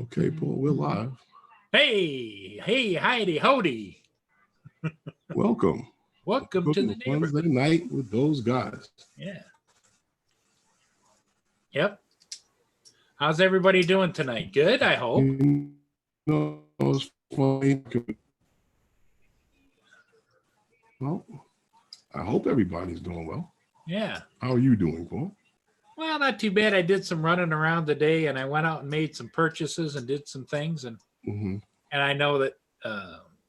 Okay, Paul, we're live. Hey, Heidi, howdy. Welcome. Welcome to the neighborhood. Wednesday night with those guys. Yeah. Yep. How's everybody doing tonight? Good, I hope. You know, it's funny. Well, I hope everybody's doing well. Yeah. How are you doing, Paul? Well, not too bad. I did some running around today, and I went out and made some purchases and did some things, and I know that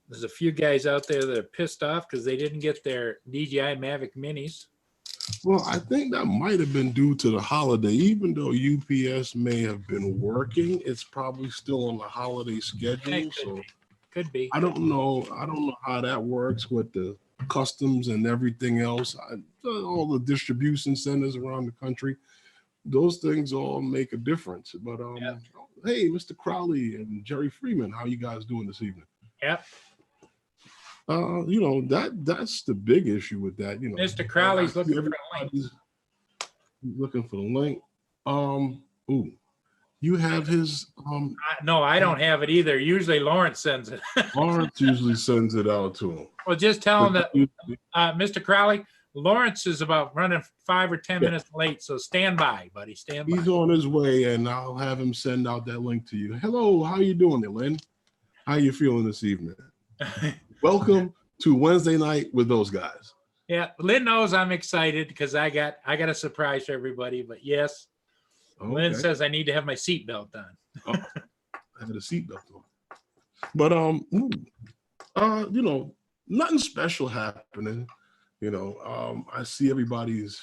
there's a few guys out there that are pissed off because they didn't get their DJI Mavic Minis. Well, I think that might have been due to the holiday. Even though UPS may have been working, it's probably still on the holiday schedule. Could be. I don't know. I don't know how that works with the customs and everything else. All the distribution centers around the country, those things all make a difference. But hey, Mr. Crowley and Jerry Freeman, how you guys doing this evening? Yep. You know, that's the big issue with that. You know, Mr. Crowley's looking for a link. Looking for the link. Ooh, you have his no, I don't have it either. Usually Lawrence sends it. Lawrence usually sends it out to him. Well, just tell him that Mr. Crowley, Lawrence is about running 5 or 10 minutes late, so stand by, buddy. Stand by. He's on his way, and I'll have him send out that link to you. Hello, how you doing, Lynn? How you feeling this evening? Welcome to Wednesday night with those guys. Yeah, Lynn knows I'm excited because I got a surprise for everybody. But yes, okay. Lynn says I need to have my seatbelt on. I have the seatbelt on. But you know, nothing special happening. You know, I see everybody's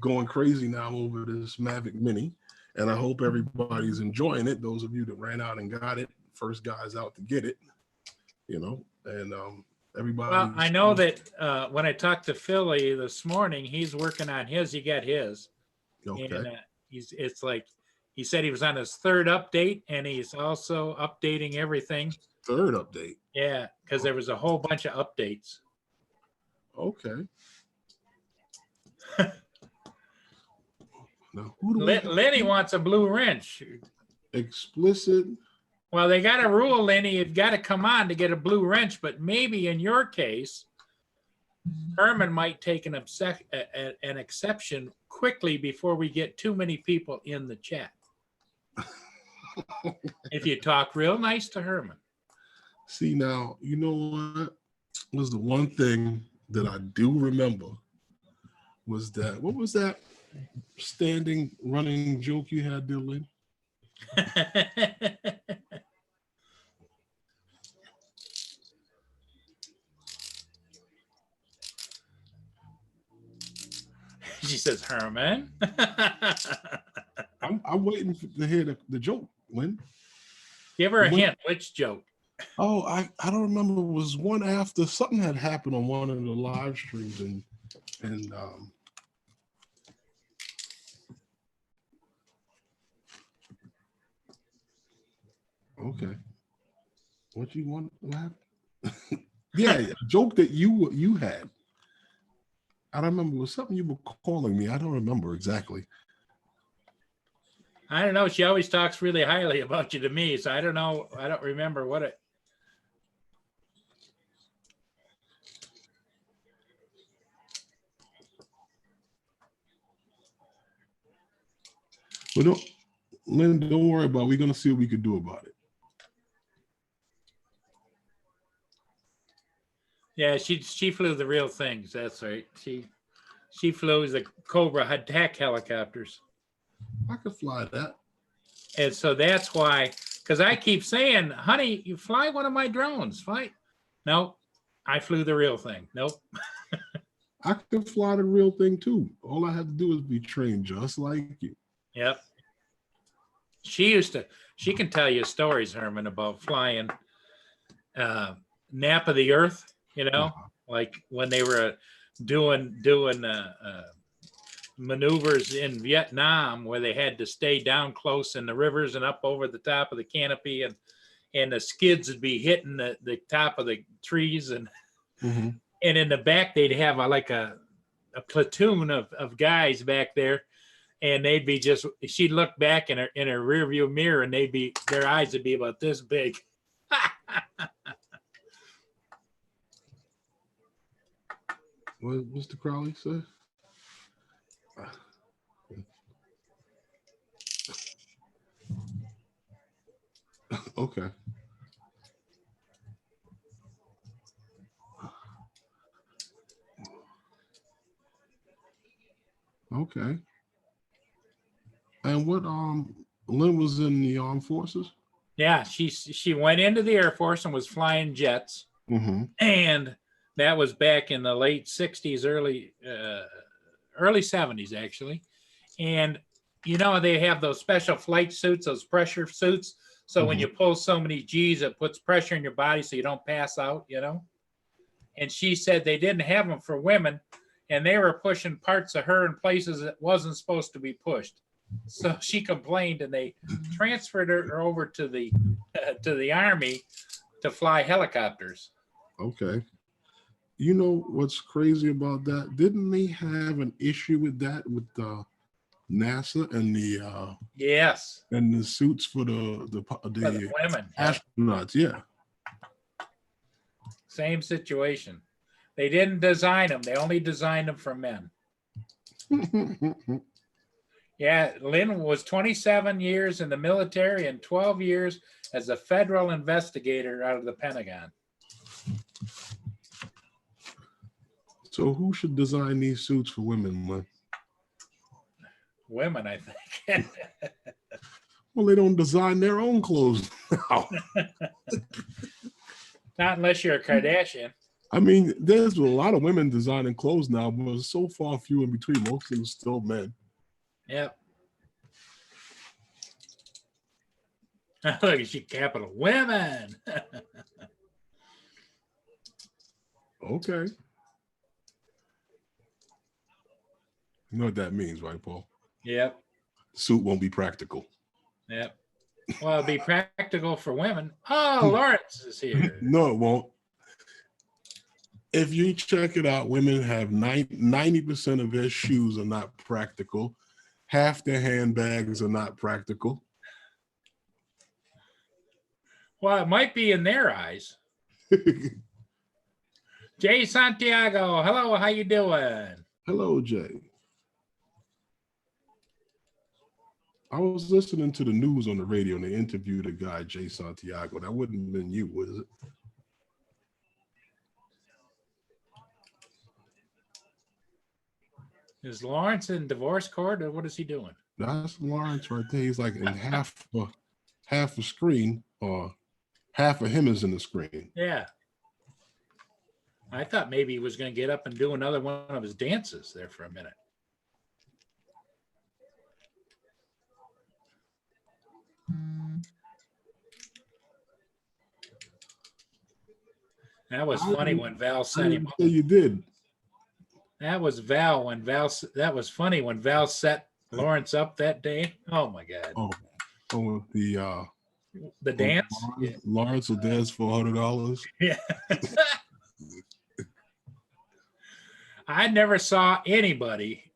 going crazy now over this Mavic Mini, and I hope everybody's enjoying it. Those of you that ran out and got it, first guys out to get it, you know, and everybody. Well, I know that when I talked to Philly this morning, he's working on his. He got his. Okay. And it's like he said he was on his third update, and he's also updating everything. Third update. Yeah, because there was a whole bunch of updates. Okay. Now, Lenny wants a blue wrench. Explicit. Well, they got a rule, Lenny. You've got to come on to get a blue wrench, but maybe in your case, Herman might take an exception quickly before we get too many people in the chat. If you talk real nice to Herman. See, now, you know what was the one thing that I do remember was that, what was that standing running joke you had there, Lynn? She says, Herman. I'm waiting to hear the joke, Lynn. Give her a hint. Which joke? Oh, I don't remember. It was one after something had happened on one of the live streams, and okay. What you want? What happened? Yeah, a joke that you had. I don't remember. It was something you were calling me. I don't remember exactly. I don't know. She always talks really highly about you to me, so I don't know. I don't remember what it. Well, Lynn, don't worry about it. We're going to see what we can do about it. Yeah, she flew the real things. That's right. She flew the Cobra attack helicopters. I could fly that. And so that's why, because I keep saying, honey, you fly one of my drones. Fly. No, I flew the real thing. Nope. I could fly the real thing too. All I have to do is be trained just like you. Yep. She can tell you stories, Herman, about flying Nap of the Earth, you know, like when they were doing maneuvers in Vietnam where they had to stay down close in the rivers and up over the top of the canopy, and the skids would be hitting the top of the trees, and in the back they'd have a platoon of guys back there, and they'd be just, she'd look back in her rear view mirror, and their eyes would be about this big. What Mr. Crowley said? Okay. Okay. And what Lynn was in the armed forces? Yeah, she went into the Air Force and was flying jets, and that was back in the late 60s, early 70s actually. And you know, they have those special flight suits, those pressure suits. So when you pull so many G's, it puts pressure in your body so you don't pass out, you know. And she said they didn't have them for women, and they were pushing parts of her in places that wasn't supposed to be pushed. So she complained, and they transferred her over to the Army to fly helicopters. Okay. You know what's crazy about that? Didn't they have an issue with that with NASA and the yes, and the suits for the women astronauts? Yeah. Same situation. They didn't design them. They only designed them for men. Yeah, Lynn was 27 years in the military and 12 years as a federal investigator out of the Pentagon. So who should design these suits for women, Lynn? Women, I think. Well, they don't design their own clothes now. Not unless you're a Kardashian. I mean, there's a lot of women designing clothes now, but it's so far few in between. Most of them are still men. Yep. Look at she capital women. Okay. You know what that means, right, Paul? Yep. The suit won't be practical. Yep. Well, it'll be practical for women. Oh, Lawrence is here. No, it won't. If you check it out, women have 90% of their shoes are not practical. Half their handbags are not practical. Well, it might be in their eyes. Jay Santiago, hello, how you doing? Hello, Jay. I was listening to the news on the radio and they interviewed a guy, Jay Santiago. That wouldn't have been you, was it? Is Lawrence in divorce court, or what is he doing? That's Lawrence right there. He's like in half a screen, or half of him is in the screen. Yeah. I thought maybe he was going to get up and do another one of his dances there for a minute. That was funny when Val sent him. You did. That was Val when Val. That was funny when Val set Lawrence up that day. Oh my God. Oh, the dance. Lawrence will dance for $100. Yeah. I never saw anybody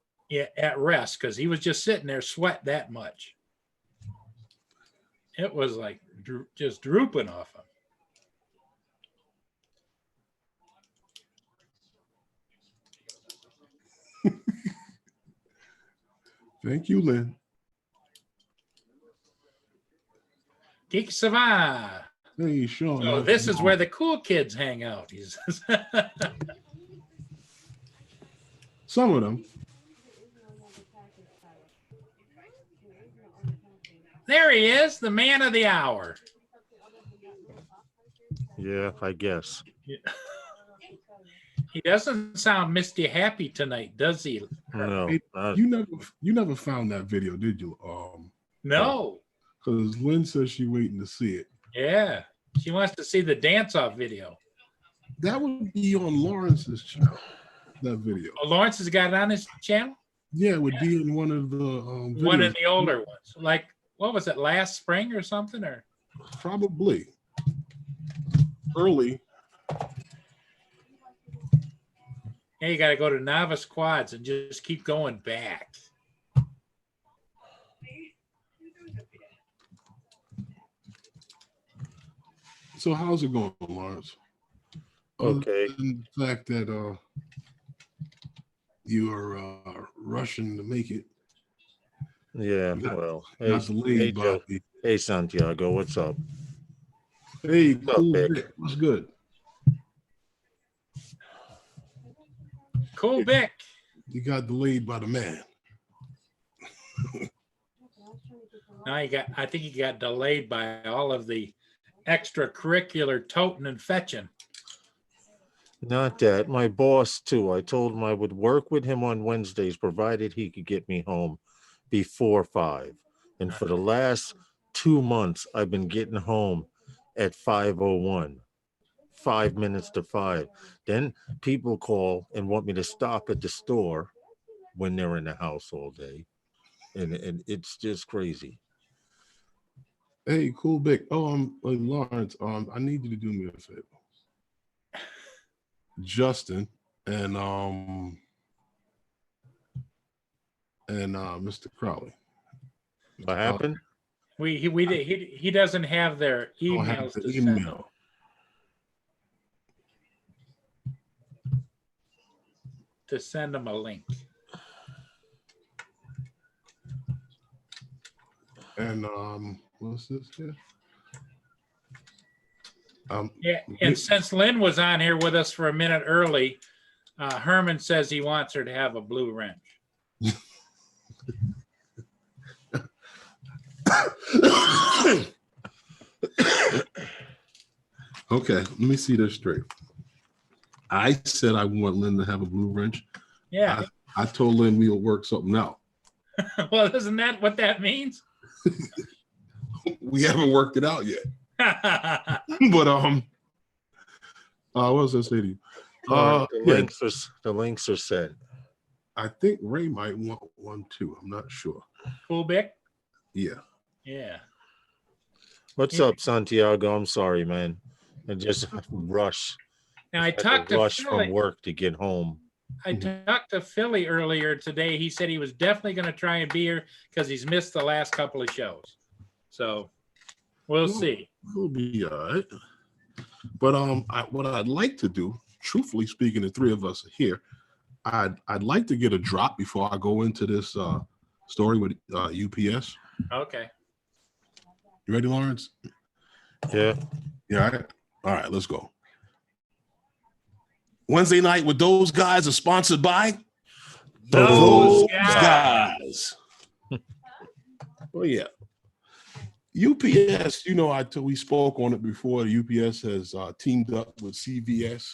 at rest because he was just sitting there sweat that much. It was like just drooping off him. Thank you, Lynn. Geek Savant. Hey, Sean. So this is where the cool kids hang out. He says. Some of them. There he is, the man of the hour. Yeah, I guess. He doesn't sound misty happy tonight, does he? No, Hey, you never found that video, did you? No. Because Lynn says she's waiting to see it. Yeah, she wants to see the dance-off video. That would be on Lawrence's channel. That video. Oh, Lawrence has got it on his channel? Yeah, it would be in one of the videos. One of the older ones. Like, what was it, last spring or something? Or probably early. Yeah, you got to go to Novice Quads and just keep going back. So how's it going, Lawrence? Okay. Other than the fact that you are rushing to make it. Yeah. Got- Well, Not hey, delayed by Joe. Hey, Santiago. What's up? Hey, What's up, cool Vic? Vic. What's good? Cool Vic. You got delayed by the man. Now I think he got delayed by all of the extracurricular toting and fetching. Not that. My boss, too. I told him I would work with him on Wednesdays, provided he could get me home before 5. And for the last 2 months, I've been getting home at 5:01, 5 minutes to 5. Then people call and want me to stop at the store when they're in the house all day. And it's just crazy. Hey, cool Vic. Oh, Lawrence. I need you to do me a favor. Justin and Mr. Crowley. What happened? He doesn't have their Don't have emails the to send. email. To send them a link. And what's this here? Yeah, and since Lynn was on here with us for a minute early, Herman says he wants her to have a blue wrench. Okay, let me see this straight. I said I want Lynn to have a blue wrench. Yeah. I told Lynn we'll work something out. Well, isn't that what that means? We haven't worked it out yet. But what was I say to you? The links are sent. I think Ray might want one too. I'm not sure. Cool, Vic? Yeah. Yeah. What's up, Santiago? I'm sorry, man. I just rush. Now I had talked to rush Philly. from work to get home. I talked to Philly earlier today. He said he was definitely going to try and be here because he's missed the last couple of shows. So we'll see. We'll be all right. But what I'd like to do, truthfully speaking, the three of us are here. I'd like to get a drop before I go into this story with UPS. Okay. You ready, Lawrence? Yeah. Yeah. All right, let's go. Wednesday night with those guys are sponsored by Those guys. Oh yeah. UPS, we spoke on it before. The UPS has teamed up with CVS.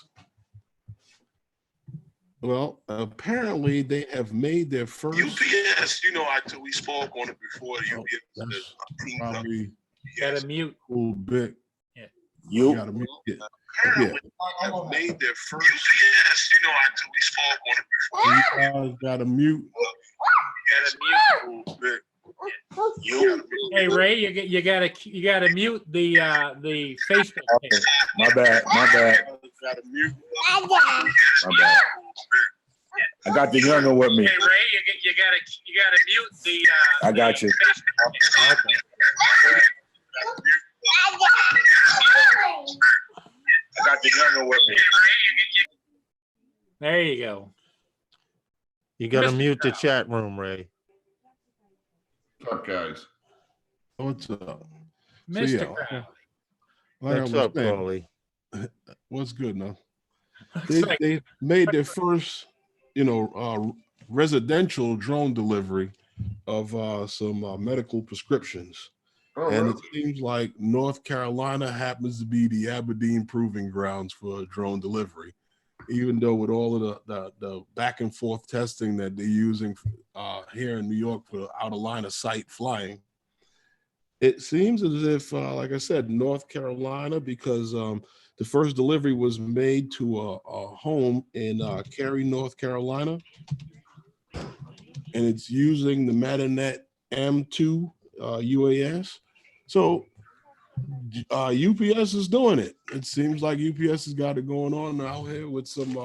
Well, apparently they have made their first. UPS, we spoke on it before. The UPS has teamed up. Gotta mute. Cool bit. Yeah. You gotta mute it. Apparently, Have made their first. UPS, we spoke on it before. You guys gotta mute. Cool bit. You. Hey Ray, you gotta mute the Facebook page. My bad. Gotta mute. My bad. I got the younger with me. Hey Ray, you gotta mute the. I got you. Facebook page. I got the younger with me. There you go. You got to Mr. mute the chat room, Ray. What's up, guys? What's up? Mr. yeah. Crown. Like I What's was up, saying, Crowley? what's good now? Looks like- They made their first, residential drone delivery of some medical prescriptions. And it seems like North Carolina happens to be the Aberdeen proving grounds for drone delivery, even though with all of the back and forth testing that they're using here in New York for out of line of sight flying. It seems as if, like I said, North Carolina, because the first delivery was made to a home in Cary, North Carolina, and it's using the Metanet M2 UAS. So UPS is doing it. It seems like UPS has got it going on out here with some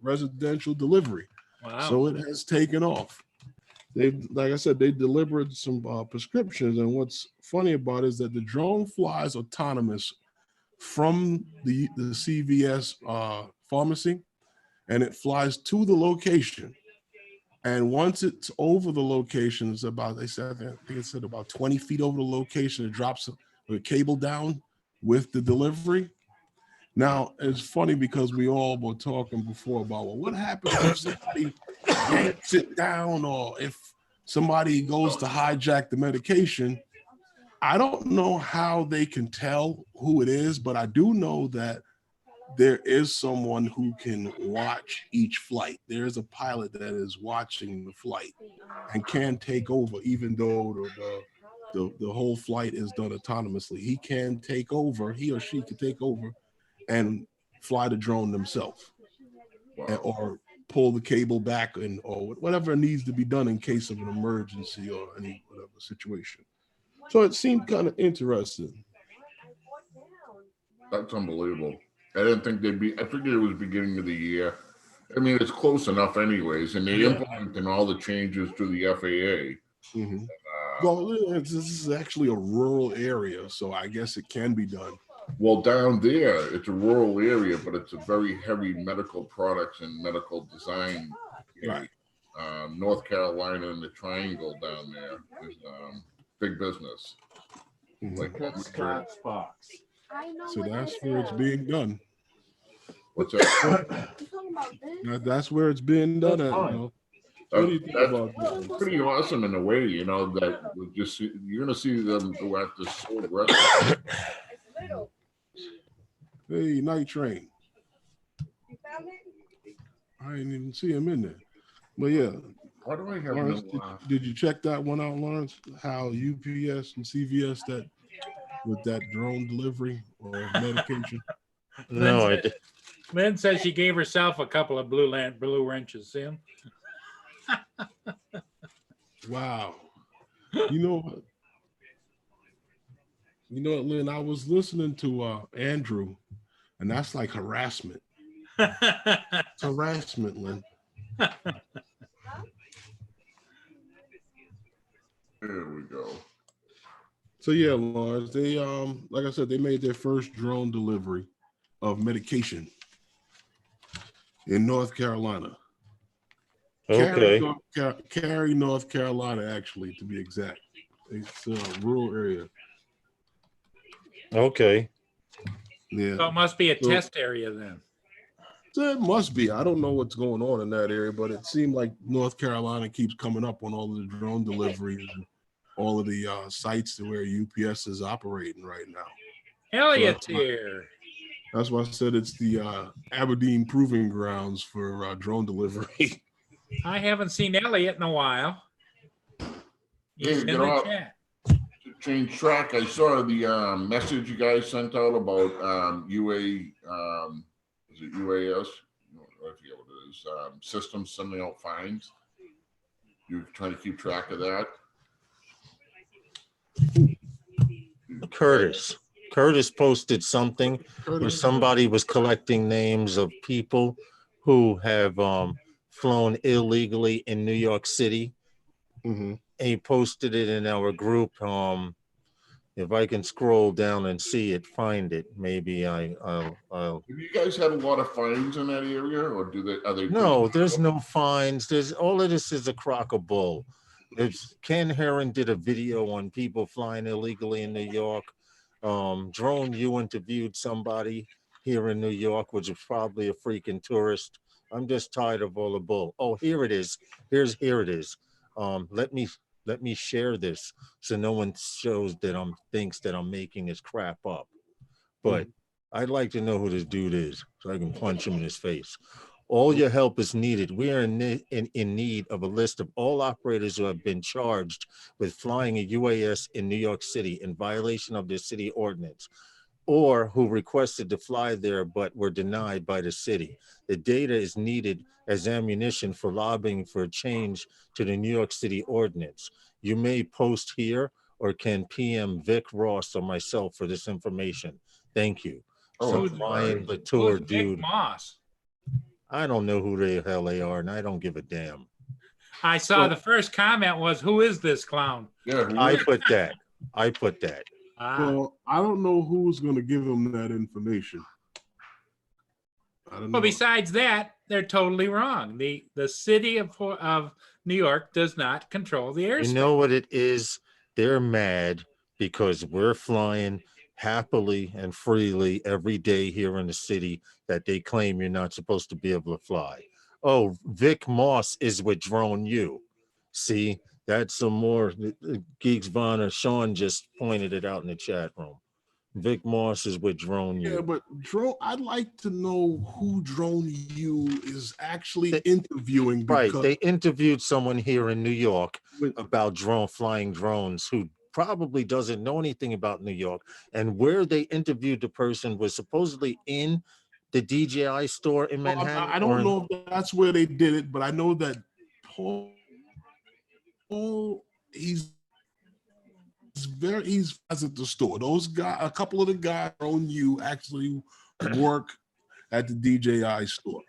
residential delivery. Wow. So it has taken off. Like I said, they delivered some prescriptions. And what's funny about it is that the drone flies autonomous from the CVS pharmacy, and it flies to the location. And once it's over the location, it's about, I think it said about 20 feet over the location, it drops the cable down with the delivery. Now, it's funny because we all were talking before about, well, what happens if somebody yanks it down, or if somebody goes to hijack the medication? I don't know how they can tell who it is, but I do know that there is someone who can watch each flight. There's a pilot that is watching the flight and can take over, even though the whole flight is done autonomously. He can take over, he or she can take over and fly the drone themselves, or pull the cable back, or whatever needs to be done in case of an emergency or any whatever situation. So it seemed kind of interesting. That's unbelievable. I didn't think they'd be, I figured it was beginning of the year. I mean, it's close enough anyways, and they're implementing all the changes to the FAA. Mm-hmm. Well, this is actually a rural area, so I guess it can be done. Well, down there, it's a rural area, but it's a very heavy medical products and medical design. Right. North Carolina and the Triangle down there is big business. Mm-hmm. Like Scott's box. So that's where it's being done. What's that? That's where it's being done at. You know? What do you think about That's that? pretty awesome in a way, you know, that just you're gonna see them go after so aggressive. Hey, Night Train. I didn't even see him in there. But yeah, Why do I have Lawrence, no? did you check that one out, Lawrence? How UPS and CVS that with that drone delivery or medication? No, I did. Lynn says she gave herself a couple of blue wrenches. See 'em? Wow. You know what? You know what, Lynn? I was listening to Andrew, and that's like harassment. It's harassment, Lynn. There we go. So yeah, Lawrence, they like I said, they made their first drone delivery of medication in North Carolina. Okay. Cary, North Carolina, actually, to be exact. It's a rural area. Okay. Yeah. So it must be a test area then. So it must be. I don't know what's going on in that area, but it seemed like North Carolina keeps coming up on all of the drone deliveries and all of the sites where UPS is operating right now. Elliot's here. That's why I said it's the Aberdeen proving grounds for drone delivery. I haven't seen Elliot in a while. He's in Hey, the you know, chat. to change track, I saw the message you guys sent out about is it UAS? I forget what it is. Systems sending out fines. You're trying to keep track of that. Curtis posted something where somebody was collecting names of people who have flown illegally in New York City. Mm-hmm. And he posted it in our group. If I can scroll down and see it, find it, maybe I'll. Have you guys had a lot of fines in that area, or are they? No, there's no fines. There's all of this is a crock of bull. Ken Herron did a video on people flying illegally in New York. Drone, you interviewed somebody here in New York, which is probably a freaking tourist. I'm just tired of all the bull. Oh, here it is. Here it is. Let me share this so no one shows that thinks that I'm making this crap up. But I'd like to know who this dude is so I can punch him in his face. All your help is needed. We are in need of a list of all operators who have been charged with flying a UAS in New York City in violation of their city ordinance, or who requested to fly there but were denied by the city. The data is needed as ammunition for lobbying for a change to the New York City ordinance. You may post here or can PM Vic Ross or myself for this information. Thank you. Oh, So Ryan Who's Latour, Vic dude. Moss? I don't know who the hell they are, and I don't give a damn. I saw the first comment was, "Who is this clown?" Yeah. I put that. Well, I don't know who's going to give him that information. I don't know. Well, besides that, they're totally wrong. The city of New York does not control the airspace. You know what it is? They're mad because we're flying happily and freely every day here in the city that they claim you're not supposed to be able to fly. Oh, Vic Moss is with Drone U. See, that's some more. Geeks Von or Sean just pointed it out in the chat room. Vic Moss is with Drone U. Yeah, but Drone, I'd like to know who Drone U is actually interviewing. Right. They interviewed someone here in New York about flying drones who probably doesn't know anything about New York. And where they interviewed the person was supposedly in the DJI store in Manhattan. I don't know if that's where they did it, but I know that Paul, he's at the store. Those guys, a couple of the guys on you actually work at the DJI store.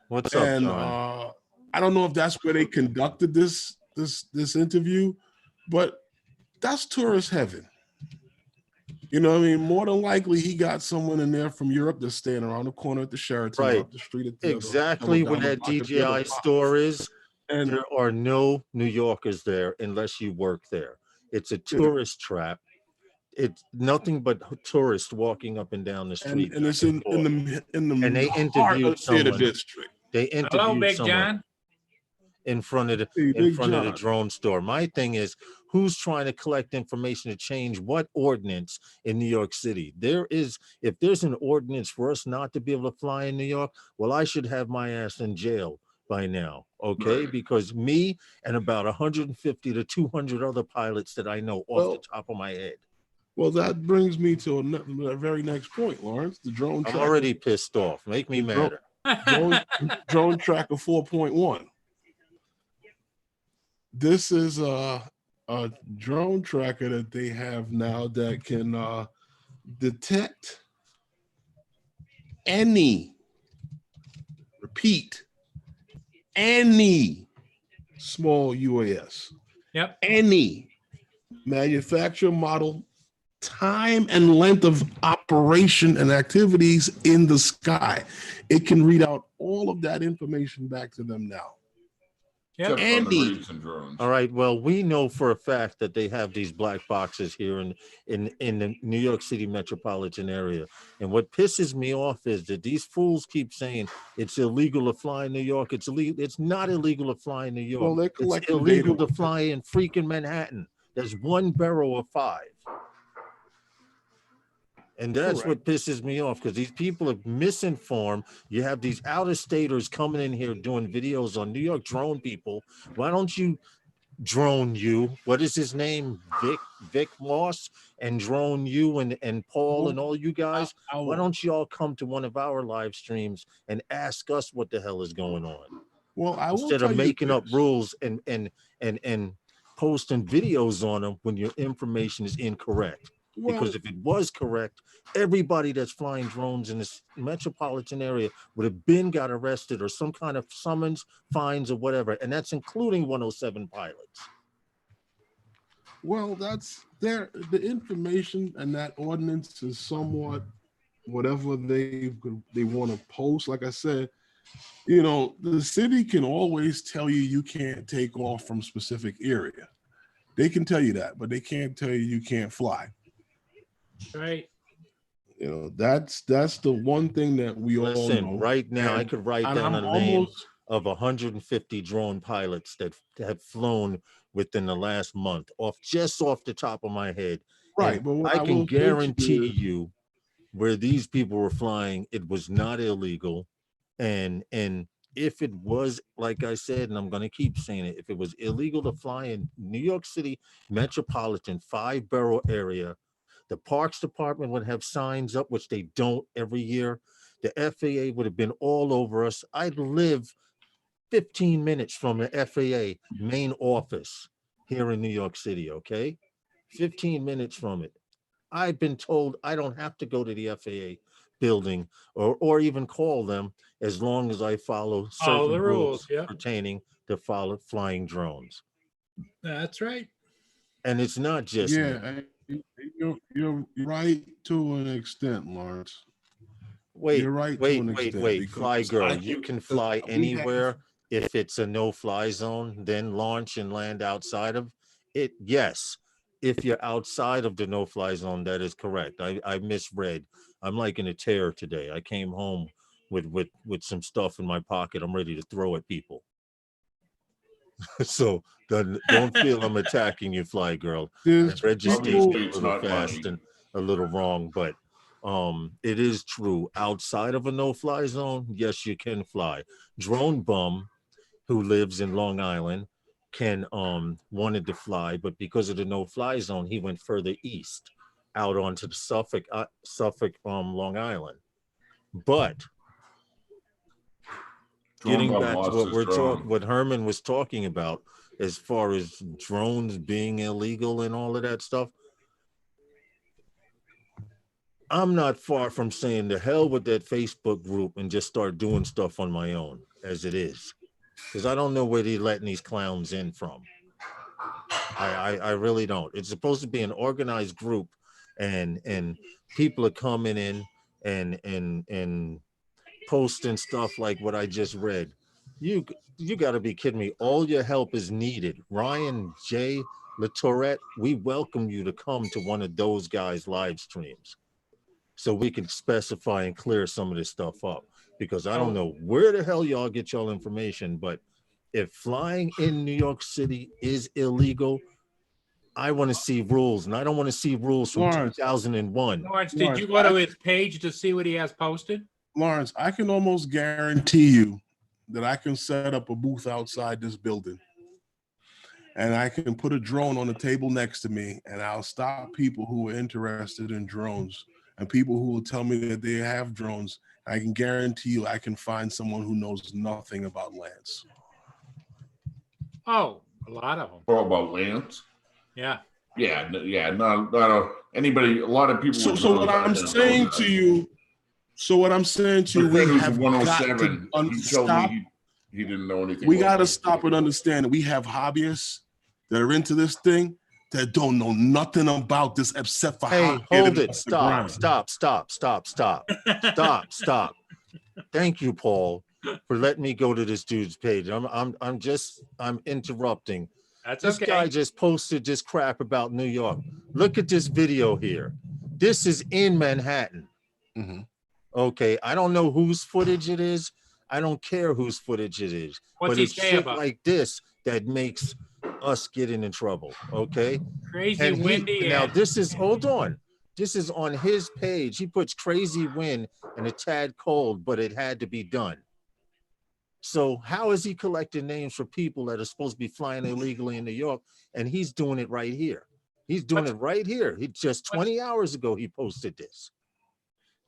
What's up, John? I don't know if that's where they conducted this interview, but that's tourist heaven. You know what I mean? More than likely, he got someone in there from Europe that's staying around the corner at the Sheraton, right? Up the street at the exactly where that DJI store is. And there are no New Yorkers there unless you work there. It's a tourist trap. It's nothing but tourists walking up and down the street. And it's in the and they interviewed someone. District. They interviewed someone in front of the drone store. My thing is, who's trying to collect information to change what ordinance in New York City? If there's an ordinance for us not to be able to fly in New York, well, I should have my ass in jail by now, okay? Right. Because me and about 150 to 200 other pilots that I know off the top of my head. Well, that brings me to the very next point, Lawrence. The drone. I'm already pissed off. Make me madder. Drone Tracker 4.1. This is a drone tracker that they have now that can detect any small UAS. Yep. Any manufacturer, model, time, and length of operation and activities in the sky. It can read out all of that information back to them now. Yep. All right. Well, we know for a fact that they have these black boxes here in the New York City metropolitan area. And what pisses me off is that these fools keep saying it's illegal to fly in New York. It's illegal. It's not illegal to fly in New York. Well, it's illegal to fly in freaking Manhattan. There's one borough of 5. And that's what pisses me off, because these people are misinformed. You have these out-of-staters coming in here doing videos on New York drone people. Why don't you Drone U? What is his name? Vic Moss and Drone U and Paul and all you guys. Why don't you all come to one of our live streams and ask us what the hell is going on? Well, instead of making up rules and posting videos on them when your information is incorrect. Because if it was correct, everybody that's flying drones in this metropolitan area would have got arrested or some kind of summons, fines, or whatever. And that's including 107 pilots. Well, that's the information, and that ordinance is somewhat whatever they want to post. Like I said, you know, the city can always tell you can't take off from specific area. They can tell you that, but they can't tell you can't fly. Right. You know, that's the one thing that we all know. Right now, I could write down a name of 150 drone pilots that have flown within the last month off the top of my head. Right. But I can guarantee you where these people were flying, it was not illegal. And if it was, like I said, and I'm going to keep saying it, if it was illegal to fly in New York City metropolitan 5-borough area, the Parks Department would have signs up, which they don't every year. The FAA would have been all over us. I live 15 minutes from the FAA main office here in New York City, okay? 15 minutes from it. I've been told I don't have to go to the FAA building or even call them as long as I follow certain rules pertaining to flying drones. That's right. And it's not just You're right to an extent, Lawrence. Wait, You're right to wait, an wait, extent wait. Fly because girl, I you think can that fly we have anywhere if it's a no-fly zone, then launch and land outside of it. Yes, if you're outside of the no-fly zone, that is correct. I misread. I'm like in a tear today. I came home with some stuff in my pocket. I'm ready to throw at people. So don't feel I'm attacking you, fly girl. I there's read your people. statement a It's little not fast money. and a little wrong, but it is true. Outside of a no-fly zone, yes, you can fly. Drone Bum, who lives in Long Island, can wanted to fly, but because of the no-fly zone, he went further east, out onto the Suffolk, Long Island. But Drone getting Bum back to lost what his drone. what Herman was talking about, as far as drones being illegal and all of that stuff, I'm not far from saying the hell with that Facebook group and just start doing stuff on my own as it is, because I don't know where they're letting these clowns in from. I really don't. It's supposed to be an organized group, and people are coming in and posting stuff like what I just read. You you got to be kidding me. All your help is needed. Ryan J. Latourette, we welcome you to come to one of those guys' live streams so we can specify and clear some of this stuff up, because I don't know where the hell y'all get y'all information, but if flying in New York City is illegal, I want to see rules, and I don't want to see rules from Lawrence, 2001. Lawrence, did Lawrence, you go to his page to see what he has posted? Lawrence, I can almost guarantee you that I can set up a booth outside this building and I can put a drone on the table next to me and I'll stop people who are interested in drones and people who will tell me that they have drones. I can guarantee you I can find someone who knows nothing about Lance. Oh, a lot of them. Or about Lance. Yeah. Yeah, yeah, not anybody. A lot of people. So what I'm saying to you, what I'm saying to you, My friend we who's have in got to 107. He told stop. me he didn't know anything. We about got to Lance. stop and understand that we have hobbyists that are into this thing that don't know nothing about this except for Hey, how to hold get it. off the ground. Stop. Thank you, Paul, for letting me go to this dude's page. I'm interrupting. That's This okay. guy just posted this crap about New York. Look at this video here. This is in Manhattan. Mhm. Okay, I don't know whose footage it is. I don't care whose footage it is. What's but he it's say shit about like this that makes us getting in trouble. Okay. crazy And windy now and this is, hold on. This is on his page. He puts crazy wind and a tad cold, but it had to be done. So how is he collecting names for people that are supposed to be flying illegally in New York? And he's doing it right here. He's doing it right here. He just 20 hours ago, he posted this.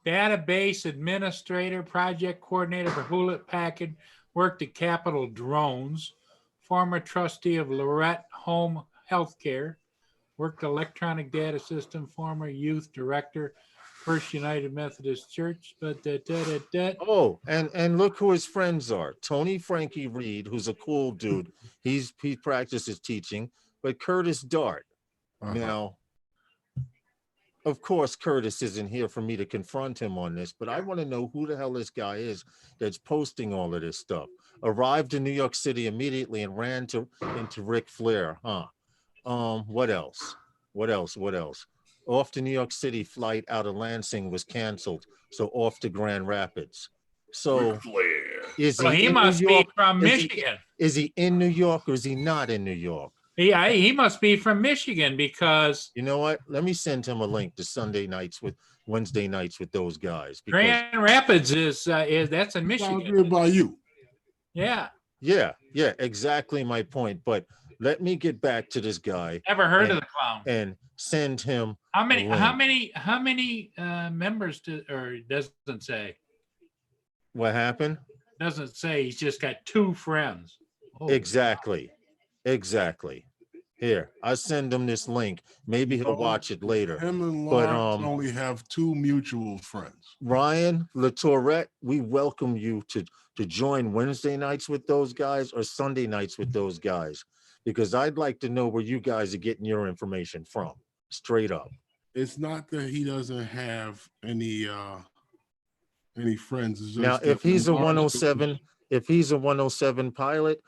database administrator, project coordinator for Hewlett Packard, worked at Capital Drones, former trustee of Lorette Home Healthcare, worked electronic data system, former youth director, First United Methodist Church. Oh, and look who his friends are. Tony Frankie Reed, who's a cool dude. He practices teaching, but Curtis Dart. Now, of course, Curtis isn't here for me to confront him on this, but I want to know who the hell this guy is that's posting all of this stuff. Arrived in New York City immediately and ran into Ric Flair, huh? What else? Off to New York City flight out of Lansing was canceled, so off to Grand Rapids. So Ric Flair. is So he he in must New York? be from Is he- Michigan. Is he in New York or is he not in New York? Yeah, he must be from Michigan because You know what? Let me send him a link to Wednesday nights with those guys. Because Grand Rapids is that's in I'll Michigan. agree about you. Yeah, yeah, exactly my point. But let me get back to this guy never heard of the clown. and send him. How many? a link. How many members? Or doesn't say? What happened? Doesn't say. He's just got 2 friends. Oh, Exactly. Here, I send him this link. Maybe he'll watch it later. Him and But, Lawrence only have 2 mutual friends. Ryan Latourette, we welcome you to join Wednesday nights with those guys or Sunday nights with those guys, because I'd like to know where you guys are getting your information from. straight up. It's not that he doesn't have any friends. It's Now, just if that he's a large 107, if he's a 107 pilot,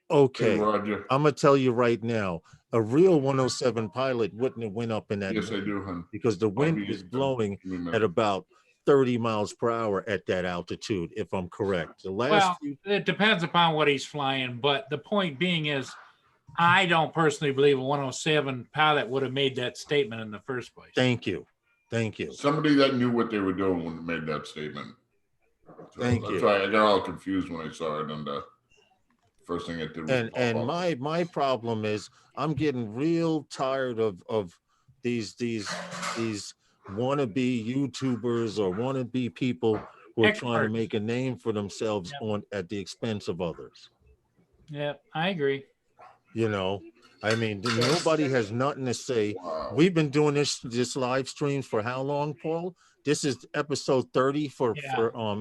okay. Hey, Roger. I'm gonna tell you right now, a real 107 pilot wouldn't have went up in that Yes, I wind do, hon. because the wind be- is blowing doing that. at about 30 miles per hour at that altitude, if I'm correct. The last Well, few, it depends upon what he's flying, but the point being is, I don't personally believe a 107 pilot would have made that statement in the first place. thank you. Somebody that knew what they were doing when they made that statement. So Thank that's you. why I got all confused when I saw it, and the first thing I did was And pop up. my problem is I'm getting real tired of these wannabe YouTubers or wannabe people who are trying to Experts. make a name for themselves Yeah. at the expense of others. Yeah, I agree. You know, I mean, nobody has nothing to say. Wow. We've been doing this live streams for how long, Paul? This is episode 30 for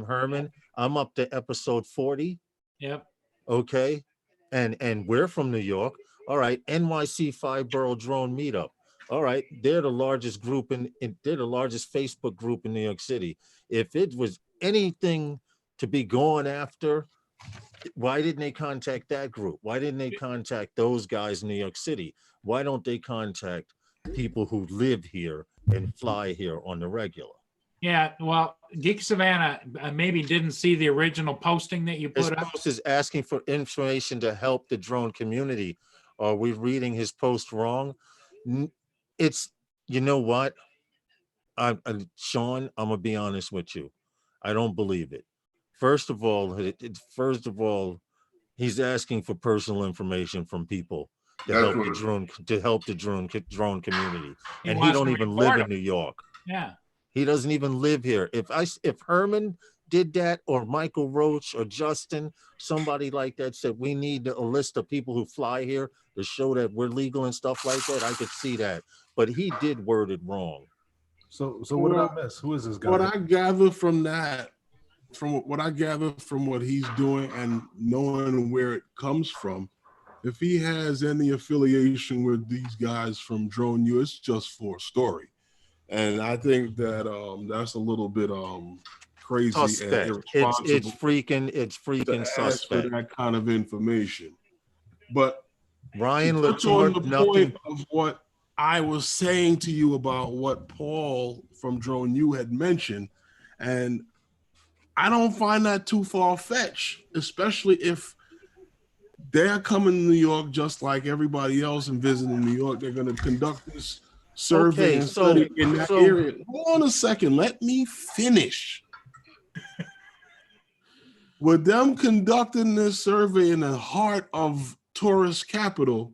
Herman. I'm up to episode 40. Yep. Okay. And we're from New York. All right. NYC 5-borough drone meetup. All right. They're the largest group they're the largest Facebook group in New York City. If it was anything to be going after, why didn't they contact that group? Why didn't they contact those guys in New York City? Why don't they contact people who live here and fly here on the regular? Yeah, well, Geek Savannah maybe didn't see the original posting that you His put up. post is asking for information to help the drone community. Are we reading his post wrong? It's, you know what? Sean, I'm gonna be honest with you. I don't believe it. First of all, he's asking for personal information from people to That's help what- the drone community, He and he wants don't to even report live in him. New York. Yeah. He doesn't even live here. If Herman did that, or Michael Roach or Justin, somebody like that said we need a list of people who fly here to show that we're legal and stuff like that, I could see that. But he did word it wrong. So what did I miss? Who is this guy? What I gather from that, from what he's doing and knowing where it comes from, if he has any affiliation with these guys from Drone U, it's just for a story. And I think that that's a little bit crazy Suspect. and irresponsible. It's freaking to ask for suspect. that kind of information. But Ryan to touch on Latour, the nothing. point of what I was saying to you about what Paul from Drone U had mentioned, and I don't find that too far-fetched, especially if they're coming to New York just like everybody else and visiting New York. They're going to conduct this survey Okay, and so- study in that area. Hold on a second. Let me finish. With them conducting this survey in the heart of tourist capital,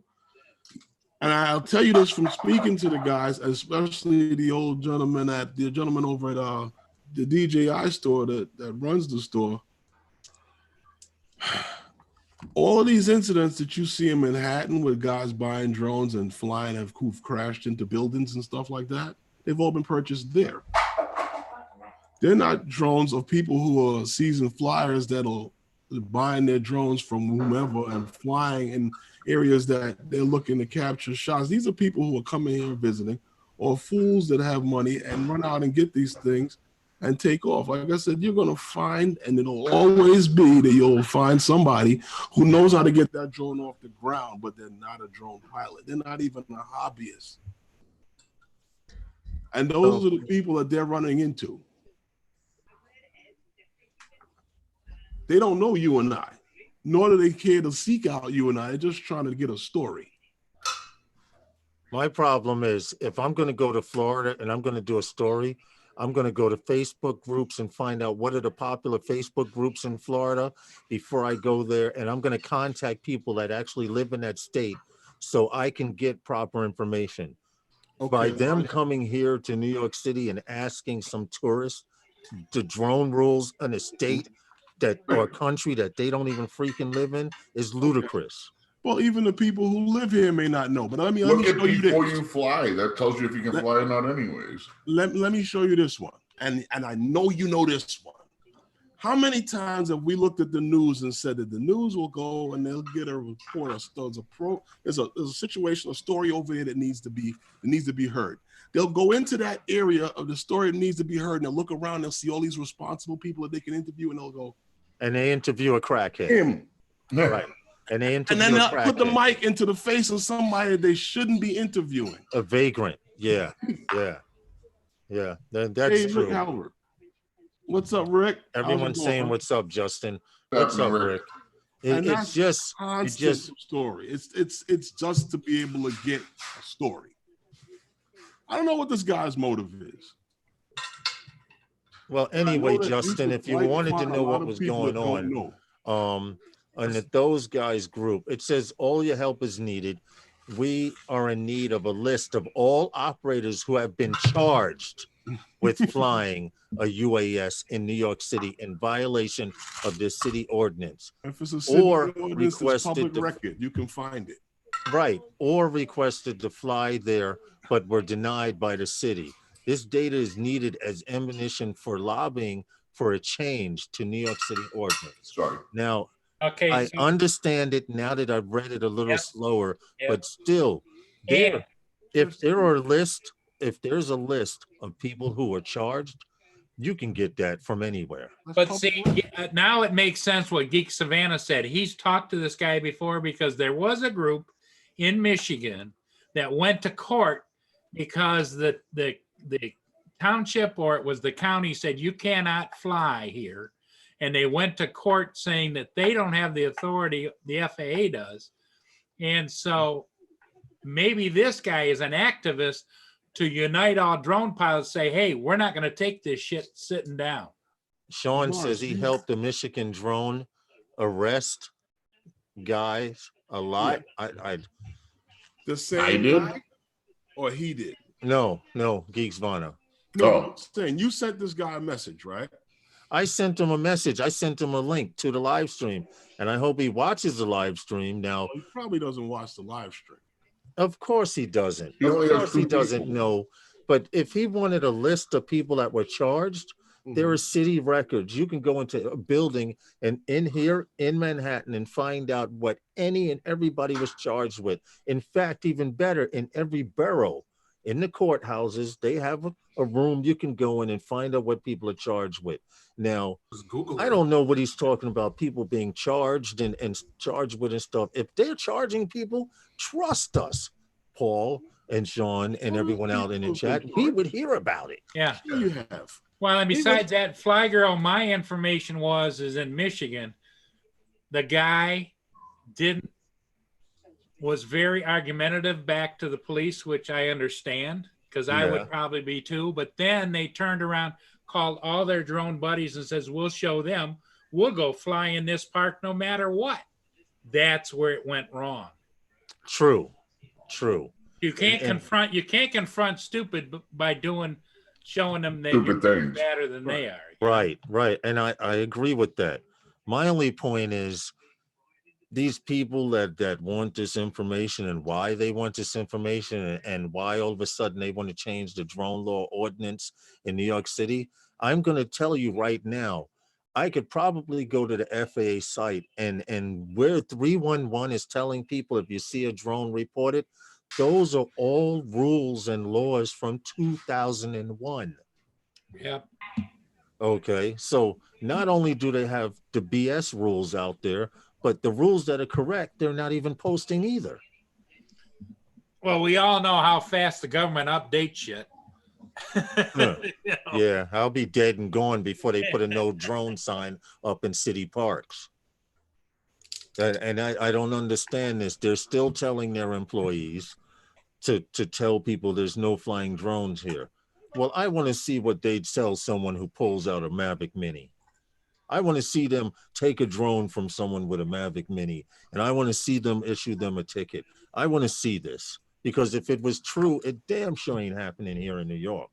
and I'll tell you this from speaking to the guys, especially the gentleman over at the DJI store that runs the store. All of these incidents that you see in Manhattan with guys buying drones and flying who've crashed into buildings and stuff like that, they've all been purchased there. They're not drones of people who are seasoned flyers that are buying their drones from whomever and flying in areas that they're looking to capture shots. These are people who are coming here visiting, or fools that have money and run out and get these things and take off. Like I said, you're going to find, and it'll always be that you'll find somebody who knows how to get that drone off the ground, but they're not a drone pilot. They're not even a hobbyist. And those are the people that they're running into. They don't know you and I, nor do they care to seek out you and I. They're just trying to get a story. My problem is, if I'm going to go to Florida and I'm going to do a story, I'm going to go to Facebook groups and find out what are the popular Facebook groups in Florida before I go there. And I'm going to contact people that actually live in that state so I can get proper information. By them coming here to New York City and asking some tourists the drone rules in a state that, or a country that they don't even freaking live in, is ludicrous. Well, even the people who live here may not know. But let me Look at show you before this. you fly. That tells you if you can fly or not anyways. Let me show you this one. And I know you know this one. How many times have we looked at the news and said that the news will go and they'll get a report or there's a situation, a story over there that needs to be heard. They'll go into that area of the story that needs to be heard and they'll look around, they'll see all these responsible people that they can interview and they'll go, And they interview a crackhead. Him. Right. And they and interview then a they'll put the crackhead. mic into the face of somebody that they shouldn't be interviewing. A vagrant. Yeah. Yeah. Yeah. That's Hey, Rick true. Halbert. What's up, Rick? How's it Everyone's going, saying, man? what's up, Justin? What's up, Rick? And It's that's just, constant story. It's just to be able to get a story. I don't know what this guy's motive is. well, I know anyway, that Justin, could if you might wanted to find a know lot what of was people going that don't on, know. and at those guys group, it says all your help is needed. We are in need of a list of all operators who have been charged with flying a UAS in New York City in violation of this city ordinance. If it's a city or ordinance, it's requested public the- record. You can find it. Right, or requested to fly there, but were denied by the city. This data is needed as ammunition for lobbying for a change to New York City ordinance. Sorry. Now, Okay. I So, understand it now that I've read it a little Yep. slower, Yep. but still, and there, if there's a list of people who are charged, you can get that from anywhere. That's But public see, record. now it makes sense what Geek Savannah said. He's talked to this guy before because there was a group in Michigan that went to court because the township, or it was the county, said you cannot fly here. And they went to court saying that they don't have the authority, the FAA does. And so maybe this guy is an activist to unite all drone pilots, say, hey, we're not going to take this shit sitting down. Sean Lawrence, says he you- helped the Michigan drone arrest guys a lot. The same did? guy, or he did. No, Geeks Vana. No, Oh. I'm saying you sent this guy a message, right? I sent him a message. I sent him a link to the live stream, and I hope he watches the live stream. Now, He probably doesn't watch the live stream. of course he doesn't. He only Of has course he two doesn't people. know. But if he wanted a list of people that were charged, there are city records. You can go into a building and in here in Manhattan and find out what any and everybody was charged with. In fact, even better, in every borough, in the courthouses, they have a room you can go in and find out what people are charged with. Now, Just Google I it. don't know what he's talking about, people being charged and charged with and stuff. If they're charging people, trust us, Paul and Sean and everyone out in the chat. We would hear about it. Yeah. Sure you have. Well, and besides that, Fly Girl, my information is in Michigan. The guy was very argumentative back to the police, which I understand because I Yeah. would probably be too. But then they turned around, called all their drone buddies and says, we'll show them. We'll go fly in this park no matter what. That's where it went wrong. True. You can't And- confront stupid by showing them that Stupid you're things. better than they are. Right. And I agree with that. My only point is these people that want this information and why they want this information and why all of a sudden they want to change the drone law ordinance in New York City. I'm going to tell you right now, I could probably go to the FAA site and where 311 is telling people if you see a drone, report it. Those are all rules and laws from 2001. Yep. Okay, so not only do they have the BS rules out there, but the rules that are correct, they're not even posting either. Well, we all know how fast the government updates shit. Huh. You know? Yeah, I'll be dead and gone before they put a no drone sign up in city parks. And I don't understand this. They're still telling their employees to tell people there's no flying drones here. Well, I want to see what they'd tell someone who pulls out a Mavic Mini. I want to see them take a drone from someone with a Mavic Mini, and I want to see them issue them a ticket. I want to see this because if it was true, it damn sure ain't happening here in New York.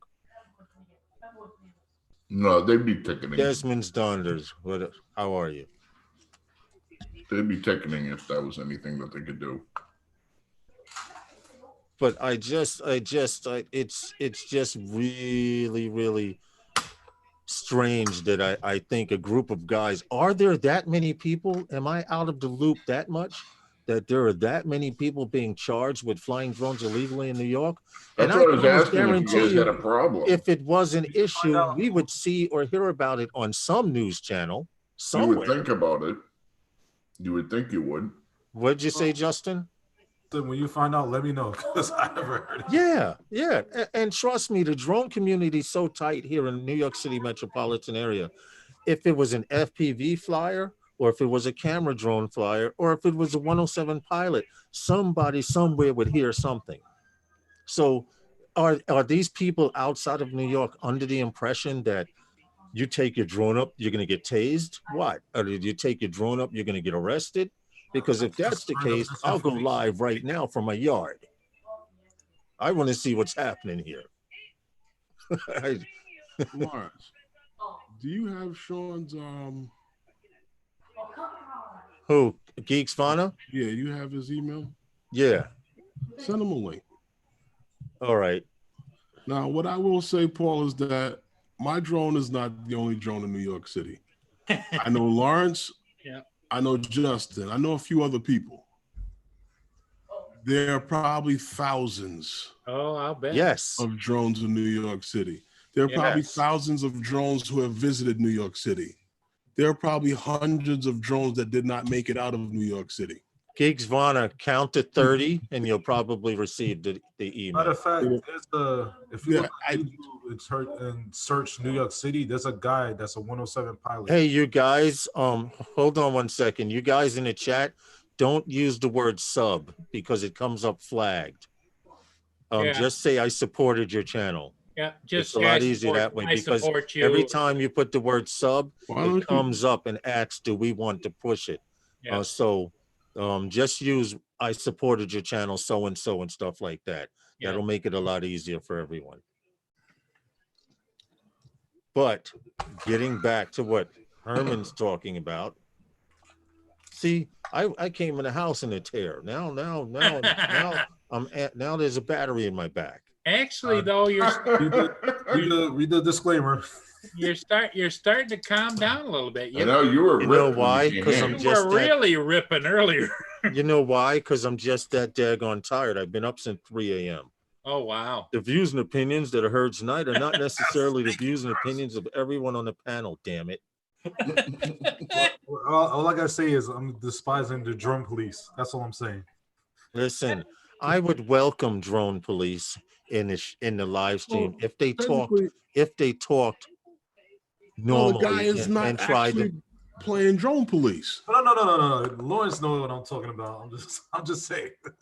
No, they'd be ticketing. Desmond's Donders, how are you? They'd be ticketing if that was anything that they could do. But it's just really, really strange that I think a group of guys, are there that many people? Am I out of the loop that much? That there are that many people being charged with flying drones illegally in New York? That's And what I was can almost asking if you guarantee guys had a you, problem. if it was an issue, out. we would see or hear about it on some news channel You would somewhere. think about it. You would think you would. What'd you say, Justin? So when you find out, let me know because I never heard it. Yeah, yeah. And trust me, the drone community is so tight here in New York City metropolitan area. If it was an FPV flyer, or if it was a camera drone flyer, or if it was a 107 pilot, somebody somewhere would hear something. So are these people outside of New York under the impression that you take your drone up, you're going to get tased? What? Or did you take your drone up, you're going to get arrested? Because if that's the case, I'll go live right now from my yard. I want to see what's happening here. Lawrence, do you have Sean's Who? Geeks Fauna? yeah, you have his email? Yeah. Send him a link. All right. Now, what I will say, Paul, is that my drone is not the only drone in New York City. I know Lawrence. Yeah. I know Justin. I know a few other people. There are probably thousands Oh, I'll bet. Yes. of drones in New York City. There are probably Yes. thousands of drones who have visited New York City. There are probably hundreds of drones that did not make it out of New York City. Geeks Vana, count to 30 and you'll probably receive the Matter email. of fact, there's if you Yeah, look on YouTube and search New York City, there's a guy that's a 107 pilot. Hey, you guys, hold on one second. You guys in the chat, don't use the word sub because it comes up flagged. Yeah. Just say I supported your channel. Yeah, It's just a lot easier that way I because support you. every time you put the word sub, Why don't it you- comes up and asks, do we want to push it? Yeah. So just use I supported your channel so-and-so and stuff like that. Yeah. That'll make it a lot easier for everyone. But getting back to what Herman's talking about, see, I came in the house in a tear. Now now there's a battery in my back. Actually, though, Read the disclaimer. you're starting to calm down a little bit. I know you were. You know ripped when why? you came 'Cause in. I'm You just were that- really ripping earlier. You know why? Because I'm just that daggone tired. I've been up since 3 a.m. Oh, wow. The views and opinions that are heard tonight are not necessarily the views and opinions of everyone on the panel, damn it. All I gotta say is I'm despising the drone police. That's all I'm saying. Listen, I would welcome drone police in the live stream if they talked Technically, normally the guy is and not tried actually to. playing drone police. No. Lawrence knows what I'm talking about. I'm just saying. Has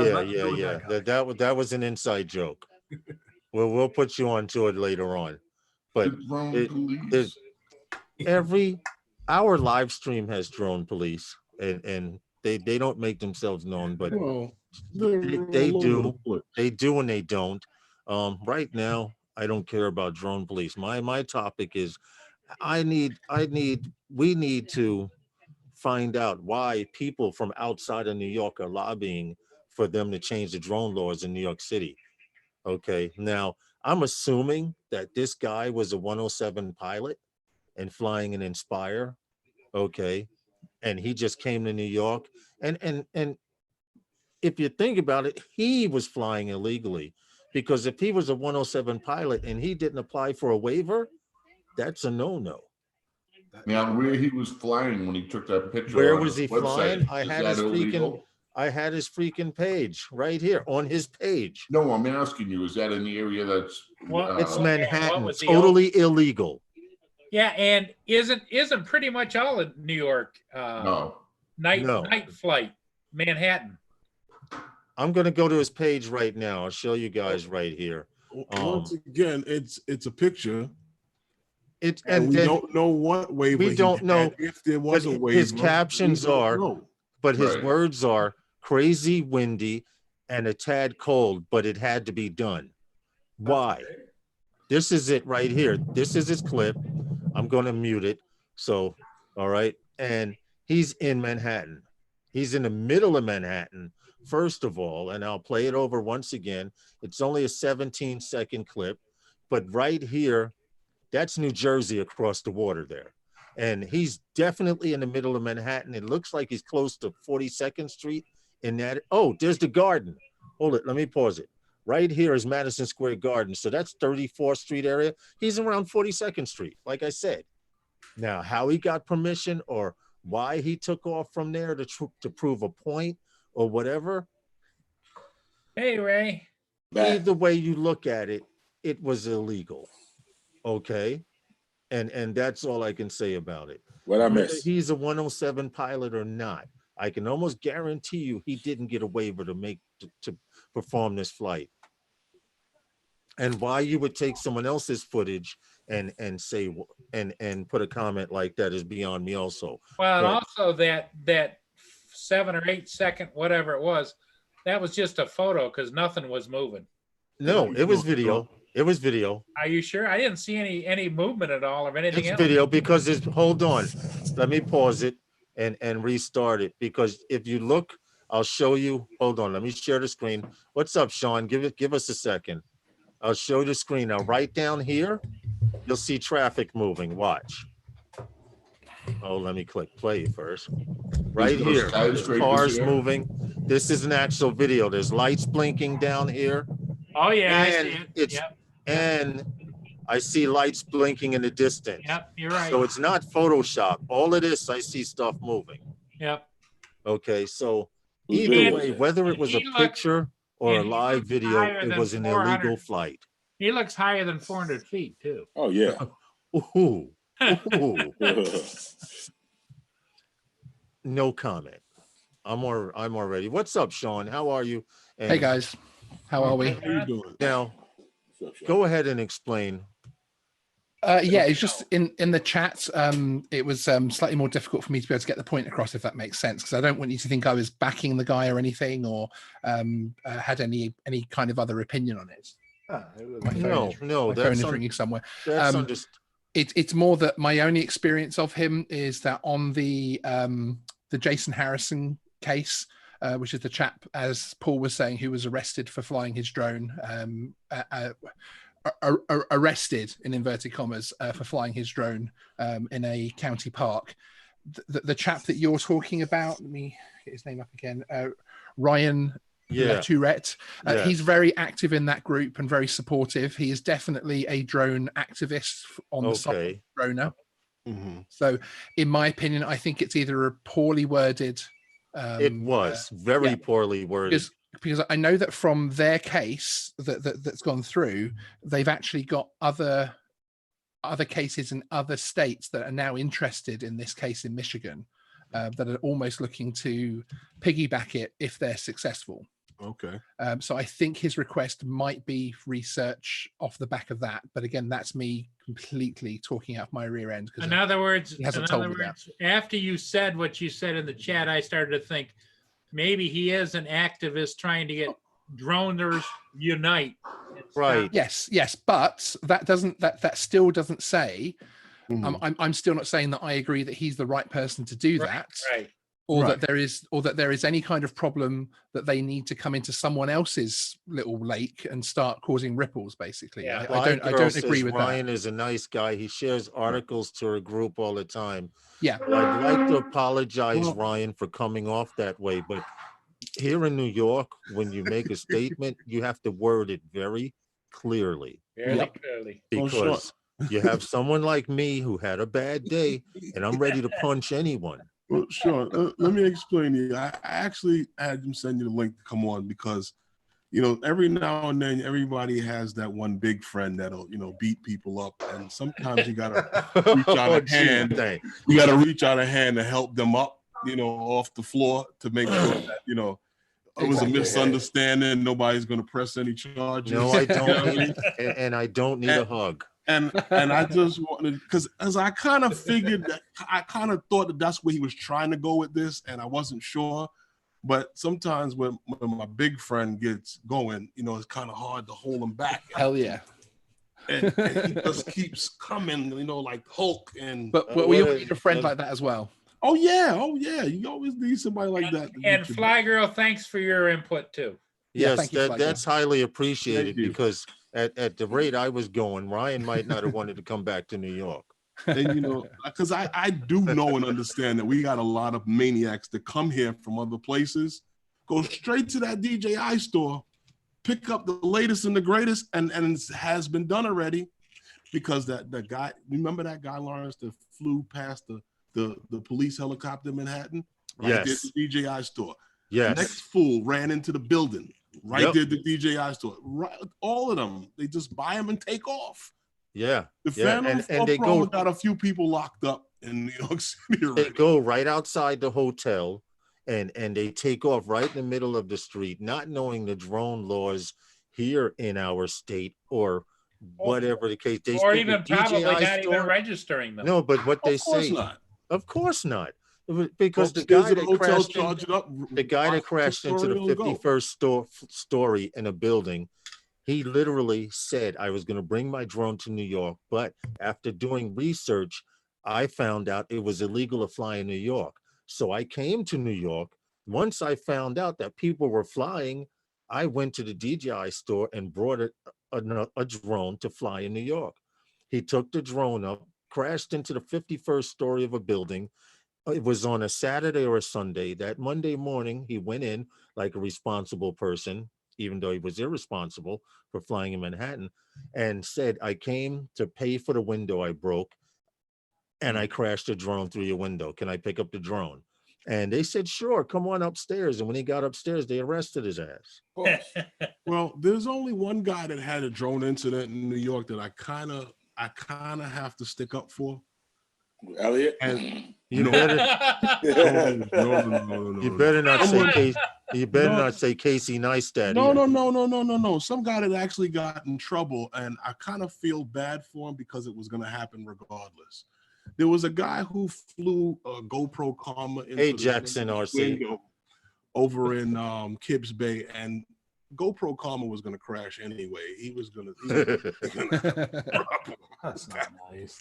Yeah, nothing to do with yeah. that guy. That was an inside joke. Well, we'll put you onto it later on. But The drone it- police. our live stream has drone police and they don't make themselves known, but Well, they're they all over do. the place. they do and they don't. Right now, I don't care about drone police. My topic is we need to find out why people from outside of New York are lobbying for them to change the drone laws in New York City. Okay, now I'm assuming that this guy was a 107 pilot and flying an Inspire. Okay, and he just came to New York and if you think about it, he was flying illegally because if he was a 107 pilot and he didn't apply for a waiver, that's a no-no. Now, where he was flying when he took that picture. Where on was his he flying? website, I is had that his illegal? I had his freaking page right here on his page. No, I'm asking you, is that in the area that's? What- It's What Manhattan, was the totally illegal. Yeah, and isn't pretty much all of New York No. night flight Manhattan? I'm gonna go to his page right now. I'll show you guys right here. Once again, it's a picture, It and and we then, don't know what waiver. we he don't had. know, If there was a but waiver. his captions we don't are- know. but his Right. words are crazy, windy, and a tad cold, but it had to be done. Why? This is it right here. This is his clip. I'm gonna mute it. So, all right. And he's in Manhattan. He's in the middle of Manhattan, first of all, and I'll play it over once again. It's only a 17-second clip, but right here, That's New Jersey across the water there. And he's definitely in the middle of Manhattan. It looks like he's close to 42nd Street in that. Oh, there's the garden. Hold it. Let me pause it. Right here is Madison Square Garden. So that's 34th Street area. He's around 42nd Street, like I said. Now, how he got permission or why he took off from there to prove a point or whatever. Hey, Ray. Either way you look at it, it was illegal. Okay. And that's all I can say about it. What I Whether miss? he's a 107 pilot or not, I can almost guarantee you he didn't get a waiver to perform this flight. And why you would take someone else's footage and say and put a comment like that is beyond me also. Well, and But- also that 7 or 8 second, whatever it was, that was just a photo because nothing was moving. No, it was video. It was video. Are you sure? I didn't see any movement at all of anything It's else. video because it's, hold on. Let me pause it and restart it because if you look, I'll show you. Hold on, let me share the screen. What's up, Sean? Give us a second. I'll show the screen. Now, right down here, you'll see traffic moving. Watch. Oh, let me click play first. Right Those here, there's skyscrapers cars here. moving. This is an actual video. There's lights blinking down here. Oh yeah, I And see it. it's- Yep, And I see lights blinking in the distance. yep, you're right. So it's not Photoshop. All of this, I see stuff moving. Yep. Okay, so Whose either video way, was that? whether it was a He looked- picture or a and he live looked video, higher it than was an 400. illegal flight. He looks higher than 400 feet too. Oh yeah. Ooh, ooh. No comment. I'm already. What's up, Sean? How are you? And Hey guys, how are we? How you doing? Now, go ahead and explain. Yeah, it's just in the chat. It was slightly more difficult for me to be able to get the point across, if that makes sense, because I don't want you to think I was backing the guy or anything, or had any kind of other opinion on it. My phone No, is- no, my phone that's is ringing somewhere. that's um, understood. It's more that my only experience of him is that on the Jason Harrison case, which is the chap, as Paul was saying, who was arrested for flying his drone, arrested in inverted commas for flying his drone in a county park. The chap that you're talking about, let me get his name up again, Ryan Yeah, Tourette. Yes. He's very active in that group and very supportive. He is definitely a drone activist on the side of okay. the droner. Mhm. So, in my opinion, I think it's either a poorly worded. It was very yeah. poorly worded. Because I know that from their case that's gone through, they've actually got other cases in other states that are now interested in this case in Michigan, that are almost looking to piggyback it if they're successful. Okay. So I think his request might be research off the back of that. But again, that's me completely talking out my rear end. In other words, he hasn't told me that. after you said what you said in the chat, I started to think maybe he is an activist trying to get droners unite. It's Right. Yes, but that still doesn't say. Mhm. I'm still not saying that I agree that he's the right person to do Right, that, right. or Right. that there is any kind of problem that they need to come into someone else's little lake and start causing ripples. Basically, Yeah. I don't agree says with Ryan that. is a nice guy. He shares articles to her group all the time. Yeah, I'd like to apologize, Well- Ryan, for coming off that way, but here in New York, when you make a statement, you have to word it very clearly Fairly Yep. clearly. Oh, sure. because you have someone like me who had a bad day and I'm ready to punch anyone. Well, Sean, let me explain to you. I actually had them send you the link to come on because, every now and then everybody has that one big friend that'll, beat people up. And sometimes you gotta reach out a gee, hand. thank- You gotta reach out a hand to help them up, off the floor to make sure that, it was a Exactly. misunderstanding. Nobody's gonna press any charges. No, I You know what I don't mean? need, and I don't need a hug. And I just wanted, because as I kind of figured that, I kind of thought that that's where he was trying to go with this, and I wasn't sure. But sometimes when my big friend gets going, it's kind of hard to hold him back. hell yeah. And he just keeps coming, like Hulk. And But we all what need a friend is- like that as well. oh yeah, you always need somebody like that. to And get you Fly Girl, thanks for your input too. Yeah, Yes, thank you, Flaco. that's highly appreciated Thank you. because at the rate I was going, Ryan might not have wanted to come back to New York. And you know, because I do know and understand that we got a lot of maniacs that come here from other places, go straight to that DJI store, pick up the latest and the greatest, and it has been done already, because the guy, remember that guy Lawrence that flew past the police helicopter in Manhattan? Right there Yes. at the DJI store. Yes. Next fool ran into the building right Yep. there at the DJI store. Right, all of them, they just buy them and take off. Yeah. The Yeah, Phantom and 4 they Pro go- got a few people locked up in New York City They already. go right outside the hotel and they take off right in the middle of the street, not knowing the drone laws here in our state or whatever the case. They Or speak even of probably DJI not store. even registering them. No, but what they Of course say, not. of course not. Because the Upstairs guy at the that hotel, crashed in, charge it up. the guy that crashed into the tutorial, go. 51st story in a building, he literally said, I was going to bring my drone to New York, but after doing research, I found out it was illegal to fly in New York. So I came to New York. Once I found out that people were flying, I went to the DJI store and brought a drone to fly in New York. He took the drone up, crashed into the 51st story of a building. It was on a Saturday or a Sunday. That Monday morning, he went in like a responsible person, even though he was irresponsible for flying in Manhattan, and said, I came to pay for the window I broke, and I crashed a drone through your window. Can I pick up the drone? And they said, sure, come on upstairs. And when he got upstairs, they arrested his ass. Well, there's only one guy that had a drone incident in New York that I kind of have to stick up for. Elliot. And You No. better, no. you better not say Someone- Casey, you better No. not say Casey Neistat. No, either. no. Some guy that actually got in trouble, and I kind of feel bad for him because it was going to happen regardless. There was a guy who flew a GoPro Karma into Hey, the Jackson RC. window over in Kibbs Bay, and GoPro Karma was going to crash anyway. He was going to. That's not nice.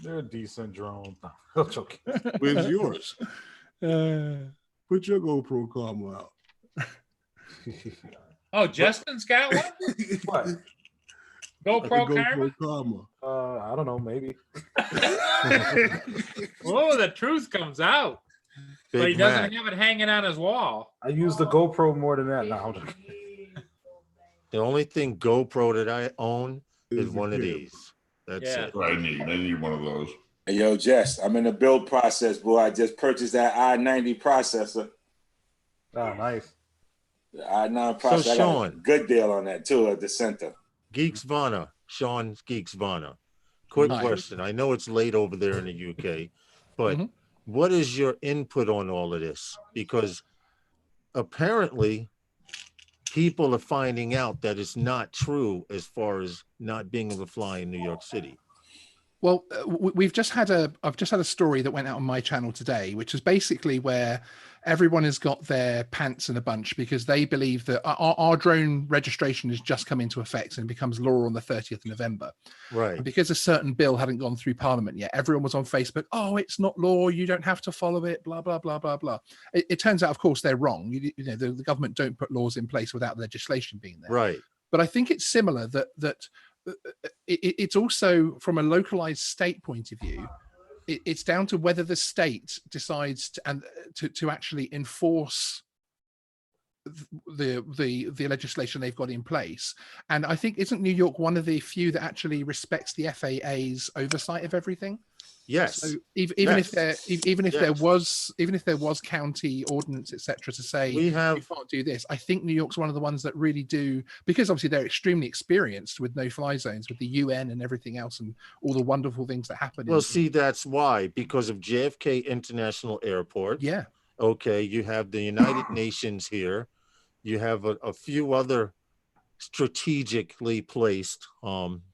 They're a decent drone. No, I'm joking. Where's yours? Put your GoPro Karma out. Oh, Justin's got one? What? GoPro Like a Karma? GoPro Karma. I don't know. Maybe. Oh, the truth comes out. But he Big doesn't Mac. have it hanging on his wall. I use the GoPro more than that. No, I'm joking. The only thing GoPro that I own is the one of camera. these. That's Yeah. it. I need one of those. Hey, yo, Jess, I'm in the build process, boy. I just purchased that i90 processor. Oh, nice. The i9 processor. I got a Sean. good deal on that too at the center. Geeks Vana, Sean Geeks Vana. Quick Nice. question. I know it's late over there in the UK, but Mhm. what is your input on all of this? Because apparently people are finding out that it's not true as far as not being able to fly in New York City. Well, I've just had a story that went out on my channel today, which is basically where everyone has got their pants in a bunch because they believe that our drone registration has just come into effect and becomes law on the 30th of November. Right. And because a certain bill hadn't gone through Parliament yet, everyone was on Facebook. Oh, it's not law. You don't have to follow it. Blah blah blah blah blah. It turns out, of course, they're wrong. You know, the government don't put laws in place without legislation being there. Right. But I think it's similar that it's also from a localized state point of view. It's down to whether the state decides to actually enforce the legislation they've got in place. And I think isn't New York one of the few that actually respects the FAA's oversight of everything? Yes. So even if there was county ordinance, etc., to say We have you can't do this, I think New York's one of the ones that really do, because obviously they're extremely experienced with no-fly zones, with the UN and everything else, and all the wonderful things that happen. well, see, that's why, because of JFK International Airport. Yeah. Okay, you have the United Nations here. You have a few other strategically placed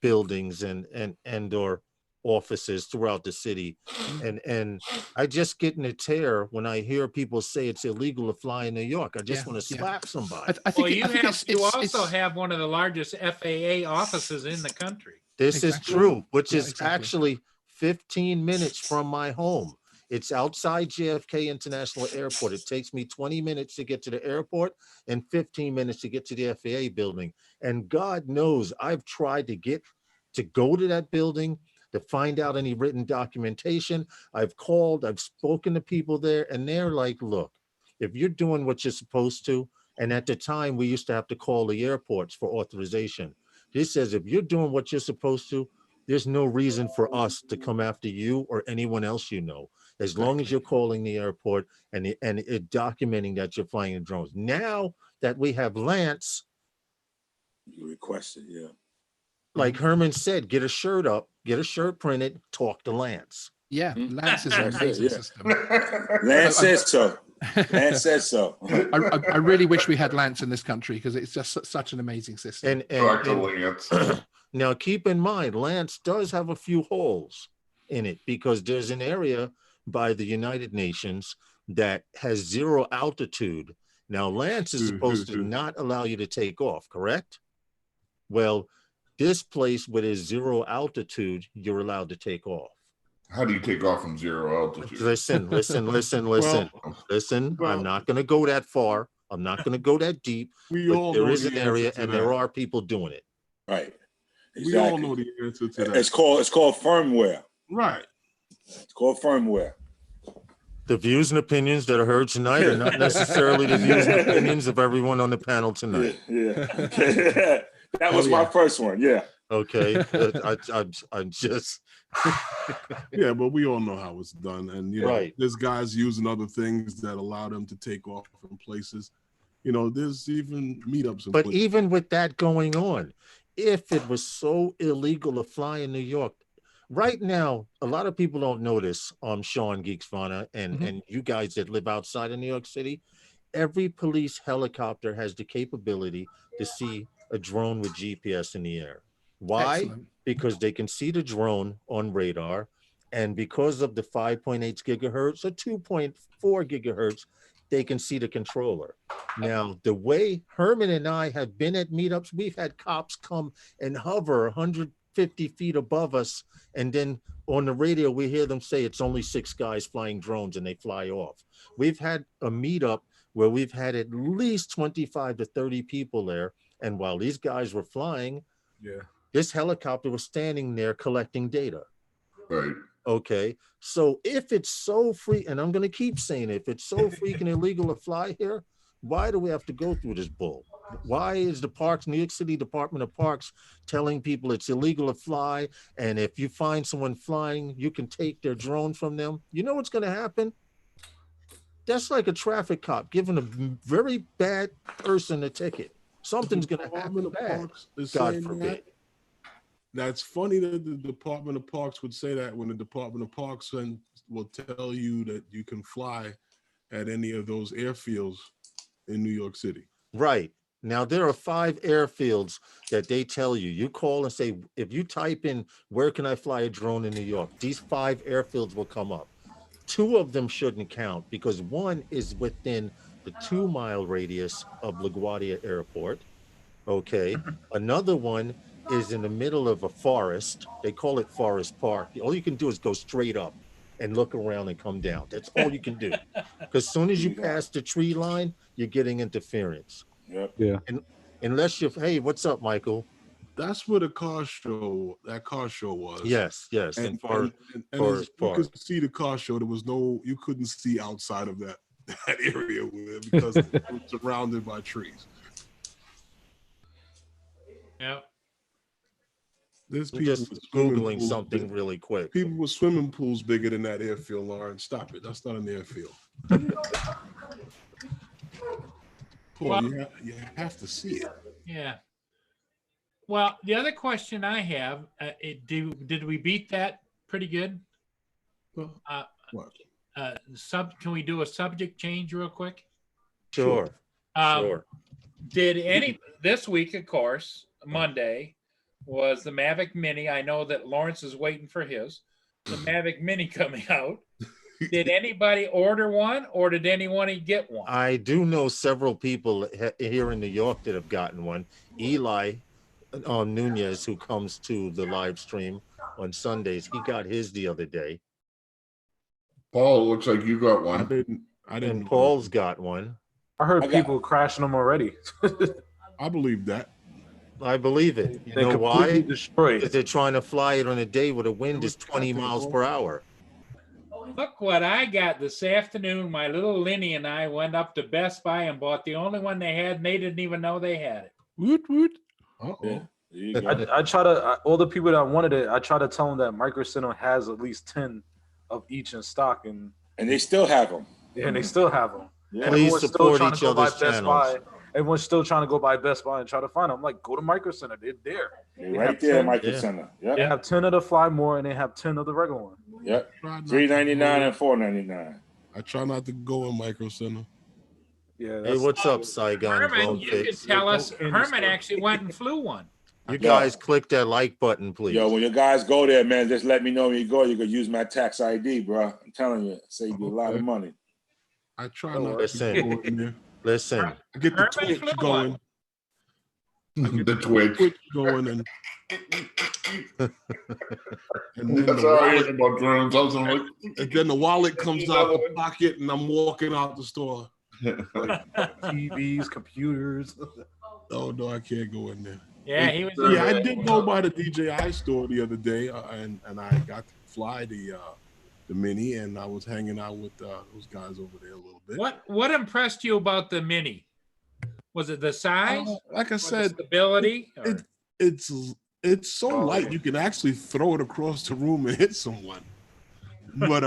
buildings and or offices throughout the city. And I just get in a tear when I hear people say it's illegal to fly in New York. I just Yeah, want to yeah. slap somebody. I think, Well, you I think also have one of the largest FAA offices in the country. This Exactly. is true, which Yeah, is exactly. actually 15 minutes from my home. It's outside JFK International Airport. It takes me 20 minutes to get to the airport and 15 minutes to get to the FAA building. And God knows I've tried to go to that building to find out any written documentation. I've called, I've spoken to people there, and they're like, look, if you're doing what you're supposed to, and at the time we used to have to call the airports for authorization. This says, if you're doing what you're supposed to, there's no reason for us to come after you or anyone else you know, as long as you're calling the airport and it documenting that you're flying the drones. Now that we have Lance, You requested, yeah. like Herman said, get a shirt up, get a shirt printed, talk to Lance. Yeah, Mhm. Lance is an That's it, amazing yeah. system. Lance said so. Lance said so. I really wish we had Lance in this country because it's just such an amazing system. Dr. Lance. Now keep in mind, Lance does have a few holes in it because there's an area by the United Nations that has 0 altitude. Now Lance is supposed to not allow you to take off, correct? Well, this place where there's 0 altitude, you're allowed to take off. How do you take off from 0 altitude? Listen. Well, I'm not going to go that far. I'm not going to go that deep. we But all there know is the an area answer to and that. there are people doing it. Right. We all know the answer to that. It's called firmware. Right. It's called firmware. The views and opinions that are heard tonight are not necessarily the views and opinions of everyone on the panel Yeah, tonight. yeah. That was my first one. Yeah. Okay, I'm just Yeah, but we all know how it's done. And, you know, Right. there's guys using other things that allow them to take off in places. You know, there's even meetups. In But places. even with that going on, if it was so illegal to fly in New York, right now, a lot of people don't know this, Sean Geeksvana and you guys that live outside of New York City, every police helicopter has the capability to see a drone with GPS in the air. Why? Excellent. Because they can see the drone on radar, and because of the 5.8 gigahertz or 2.4 gigahertz, they can see the controller. Now, the way Herman and I have been at meetups, we've had cops come and hover 150 feet above us, and then on the radio, we hear them say it's only 6 guys flying drones and they fly off. We've had a meetup where we've had at least 25 to 30 people there, and while these guys were flying, Yeah. this helicopter was standing there collecting data. Right. Okay, so if it's so free, and I'm going to keep saying it, if it's so freaking illegal to fly here, why do we have to go through this bull? Why is the parks, New York City Department of Parks, telling people it's illegal to fly, and if you find someone flying, you can take their drone from them? You know what's going to happen? That's like a traffic cop giving a very bad person a ticket. Something's going to happen Department of bad. Parks is God saying forbid. that. That's funny that the Department of Parks would say that when the Department of Parks will tell you that you can fly at any of those airfields in New York City. Right. Now, there are 5 airfields that they tell you. You call and say, if you type in, where can I fly a drone in New York? These 5 airfields will come up. 2 of them shouldn't count because one is within the 2-mile radius of LaGuardia Airport. Okay. Another one is in the middle of a forest. They call it Forest Park. All you can do is go straight up and look around and come down. That's all you can do. Because as soon as you pass the tree line, you're getting interference. Yep. Yeah. And unless you're, hey, what's up, Michael? That's where that car show was. Yes. And, And and as Forest you Park. could see the car show, you couldn't see outside of that area because it was surrounded by trees. Yeah. There's I'm people just with swimming Googling pools something big- really quick. People with swimming pools bigger than that airfield, Lauren. Stop it. That's not an airfield. Paul, Well- you have to see it. Yeah. Well, the other question I have, did we beat that pretty good? Well, what? Can we do a subject change real quick? Sure. Sure. Did this week, of course, Monday was the Mavic Mini. I know that Lawrence is waiting for his. The Mavic Mini coming out. Did anybody order one, or did anyone get one? I do know several people here in New York that have gotten one. Eli Nunez, who comes to the live stream on Sundays, he got his the other day. Paul, it looks like you got I one. didn't. I didn't. And know Paul's got one. I heard I got- people crashing them already. that. I believe that. I believe it. You They know completely why? destroyed. Because they're trying to fly it on a day where the wind is 20 miles per hour. Look what I got this afternoon. My little Lenny and I went up to Best Buy and bought the only one they had, and they didn't even know they had it. Woot woot. Yeah, Uh-oh. there you go. I try to all the people that wanted it. I try to tell them that Micro Center has at least 10 of each in stock, and And they still have them. they still have them. Yeah. Please Everyone's still support trying to each go by other's Best channels. Buy. Everyone's still trying to go by Best Buy and try to find them. I'm like, go to Micro Center. They're there. They're right there, Micro Yeah. Center. They Yep. have 10 of the Fly More, and they have 10 of the regular one. Yep. Try not to $3.99 go- and $4.99. I try not to go in Micro Center. Yeah. Hey, what's up, Saigon Herman, you can Bonefish? tell us. Candy Herman store. actually went and flew one. You guys click that like button, please. Yo, when your guys go there, man, just let me know when you go. You can use my tax ID, bro. I'm telling you, save you a lot of Okay. money. I try Oh, not to listen. go in there. Listen, I get the Herman Twitch flew going. The Twitch. Twitch going and then That's the how I wallet, hear about drones. I was like, and then the wallet comes out the pocket and I'm walking out the store. TVs, computers. Oh no, I can't go in there. Yeah, he was. Yeah, I did go by the DJI store the other day, and I got to fly the Mini, and I was hanging out with those guys over there a little bit. What impressed you about the Mini? Was it the size? Like I Was it said, stability. or- it's so light you can actually throw it across the room and hit someone. But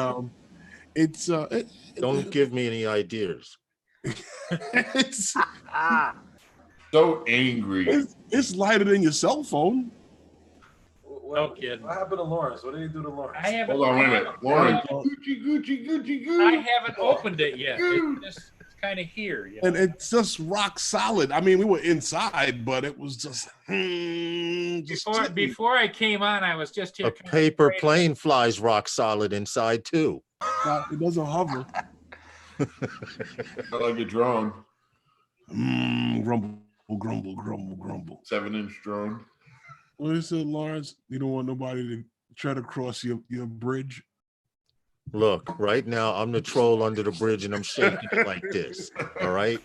it's don't give me any ideas. it's so angry. it's lighter than your cell phone. No kidding. What happened to Lawrence? What did he do to Lawrence? I haven't. Hold on, wait a minute. Lauren, Gucci, Gucci, Gucci, Gucci. I haven't opened it yet. It's kind of here. You know? And it's just rock solid. I mean, we were inside, but it was just sitting. Before I came on, I was just here. A kind of paper afraid. plane flies rock solid inside too. It doesn't hover. I like a drone. Grumble, grumble, grumble, grumble. 7-inch drone. What is it, Lawrence? You don't want nobody to try to cross your bridge? Look, right now I'm the troll under the bridge and I'm shaking it like this. All right.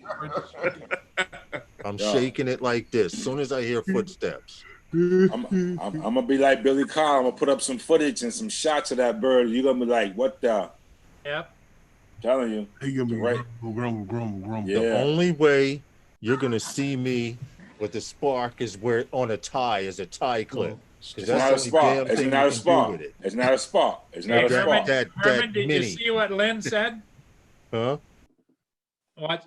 I'm Yeah. shaking it like this. As soon as I hear footsteps. I'm gonna be like Billy Carl. I'm gonna put up some footage and some shots of that bird. You're gonna be like, what the? Yep. Telling you. He gonna be Right. grumble, grumble, grumble. Yeah. The only way you're gonna see me with the spark is where on a tie is a tie clip. It's That's not a the only spark. damn It's thing not you a can do spark. with it. It's not a spark. It's not a That- spark. that Herman, did mini. you see what Lynn said? Huh?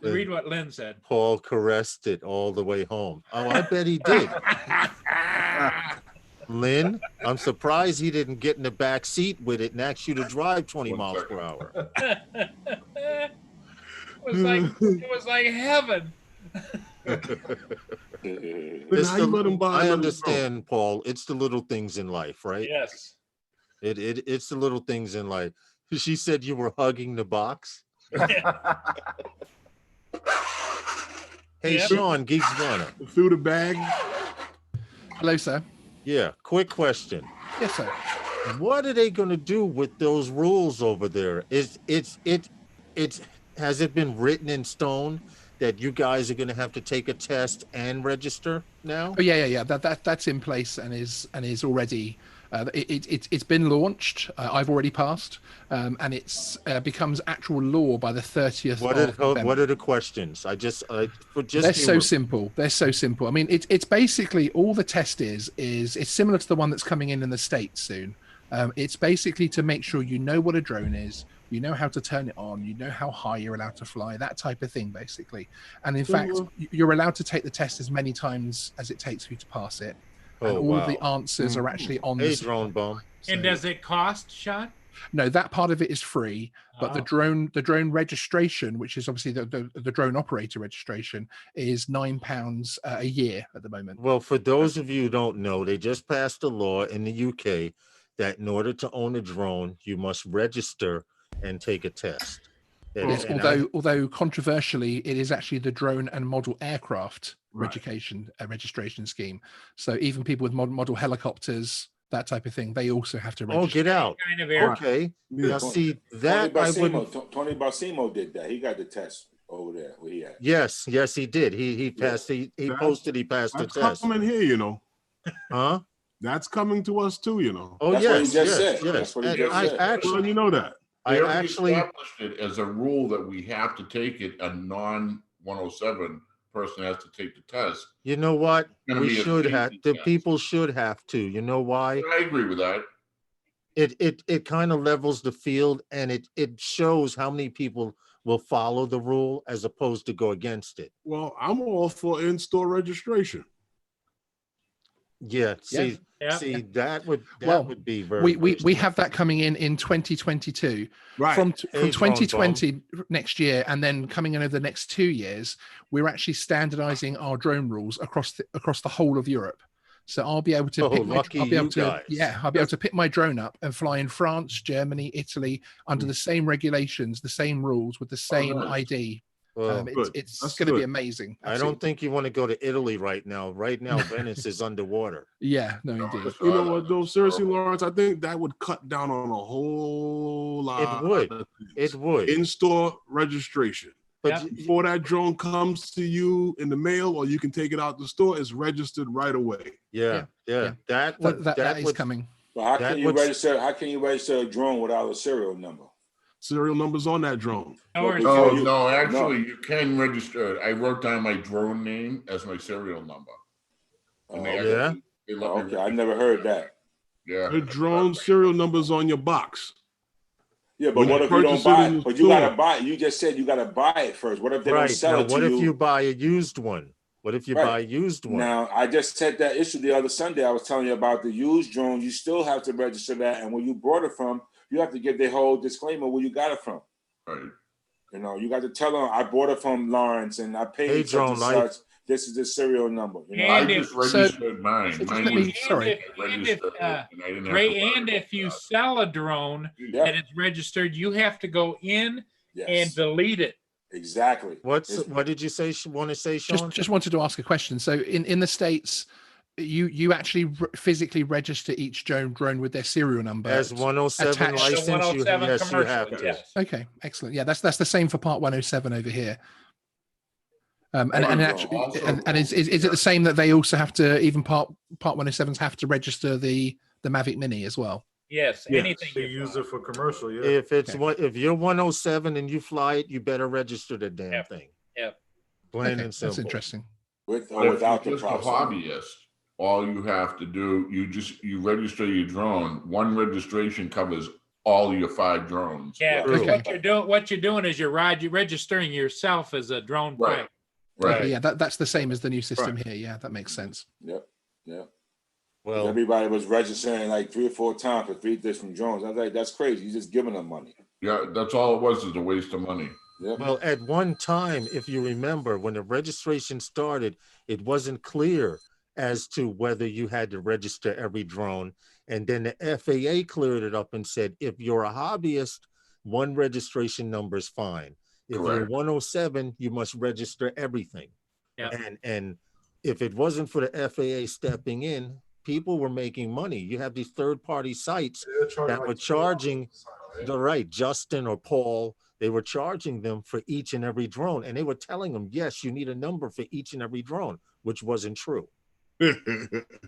Read what Lynn said. Paul caressed it all the way home. Oh, I bet he did. Lynn, I'm surprised he didn't get in the back seat with it and ask you to drive 20 miles per hour. It was like heaven. Then how you let him buy I another understand, Paul. It's the little things in life, right? Yes. It's the little things in life. She said you were hugging the box. Hey, Yep. Sean, Geeks Runner. drone? Through the bag? Hello, sir. Yeah, quick question. Yes, sir. What are they going to do with those rules over there? Has it been written in stone that you guys are going to have to take a test and register now? Oh yeah. That's in place and is already. It's been launched. I've already passed, and it's becomes actual law by the 30th. What are the questions? They're so simple. They're so simple. I mean, it's basically all the test is it's similar to the one that's coming in the States soon. It's basically to make sure you know what a drone is, you know how to turn it on, you know how high you're allowed to fly, that type of thing, basically. And in fact, you're allowed to take the test as many times as it takes for you to pass it. And all of the answers are actually on Hey, the Drone Bum. And does it cost, Sean? No, that part of it is free, but the drone registration, which is obviously the drone operator registration, is £9 a year at the moment. Well, for those of you who don't know, they just passed a law in the UK that in order to own a drone, you must register and take a test. Yes, although controversially, it is actually the drone and model aircraft registration scheme. So even people with model helicopters that type of thing, they also have to Oh, register. get out. Kind of area. Okay. Yeah. Now see that I wouldn't. Tony Balsamo did that. He got the test over there where he at. Yes, he did. He passed. He That- posted. He passed the That's test. coming here, you know. Huh? That's coming to us too, you know. Oh That's what he yes, just yes, said. yes. That's what he And just I said. Well, actually, you know that. I They already actually, established it as a rule that we have to take it. A non-107 person has to take the test. you know what? Gonna We be a should have. safety The test. people should have to. You know why? I agree with that. It kind of levels the field, and it shows how many people will follow the rule as opposed to go against it. Well, I'm all for in-store registration. Yeah. See, Yeah. see, that would Well, be very. We have that coming in 2022. Right. From Hey, drone 2020 next year, and then coming in over the next 2 years, we're actually standardizing our drone rules across the whole of Europe. So I'll be able to Oh, pick my, lucky I'll be able you to guys. I'll be able to pick my drone up and fly in France, Germany, Italy under the same regulations, the same rules with the same nice. ID. Well, Good. It's That's going to be good. amazing. I don't think you want to go to Italy right now. Right now, Venice is underwater. Yeah, no, indeed. You know what though? Seriously, Lawrence, I think that would cut down on a whole lot. would. of It things. would. In-store registration. But Yeah. y- Before that drone comes to you in the mail, or you can take it out the store, it's registered right away. yeah, yeah. that would That is would coming. But how That can you would- register? How can you register a drone without a serial number? Serial numbers on that drone. Or Well, No, you- no, actually, you can register it. I wrote down my drone name as my serial number. And they okay. Yeah. they let me Okay, I never heard that. Yeah. The drone serial numbers on your box. Yeah, but When what you if you don't purchase it buy in it? the But you gotta store. buy it. You just said you gotta buy it first. What if they don't right. sell Now, it to what you? if you buy a used one? What if you Right. buy a used one? Now, I just said that issue the other Sunday. I was telling you about the used drone. You still have to register that, and where you brought it from, you have to give the whole disclaimer where you got it from. Right. You know, you got to tell them I bought it from Lawrence, and I paid Hey, such Drone and Life. such. This is the serial number. You know, I And just if- registered mine. so Mine let was me- sorry. And if, registered, and I didn't have Ray, to worry and about if you that. sell a drone yeah, and it's registered, you have to go in and yes, delete it. exactly. What did you say? Want to say, Sean? Just wanted to ask a question. So in the States, you actually physically register each drone with their serial number. As 107 attached to license, The 107 yes, you commercial, have to. yes. Okay, excellent. Yeah, that's the same for Part 107 over here. And Every actually, drone also- and is it the same that they also have to, even Part 107s have to register the Mavic Mini as well? Yes, Yes. anything They you use buy. it for commercial, yeah. If it's Okay. what if you're 107 and you fly it, you better register the damn Yep. thing. Yep. Plain Okay, and simple. that's interesting. With But or if without the you're just a proximity. hobbyist, all you have to do, you register your drone. One registration covers all your 5 drones. Yeah, True. because what you're doing is you're registering yourself as a drone Right. pilot. Right. Okay, yeah, that's the same as the new system here. Yeah, that makes sense. Yep, yep. Well, Everybody was registering like 3 or 4 times for 3 different drones. I was like, that's crazy. You're just giving them money. Yeah, that's all it was, is a waste of money. Yep. well, at one time, if you remember, when the registration started, it wasn't clear as to whether you had to register every drone. And then the FAA cleared it up and said, if you're a hobbyist, one registration number is fine. If you're Correct. 107, you must register everything. Yeah. And if it wasn't for the FAA stepping in, people were making money. You have these third-party sites that were charging the right, Justin or Paul, they were charging them for each and every drone. And they were telling them, yes, you need a number for each and every drone, which wasn't true.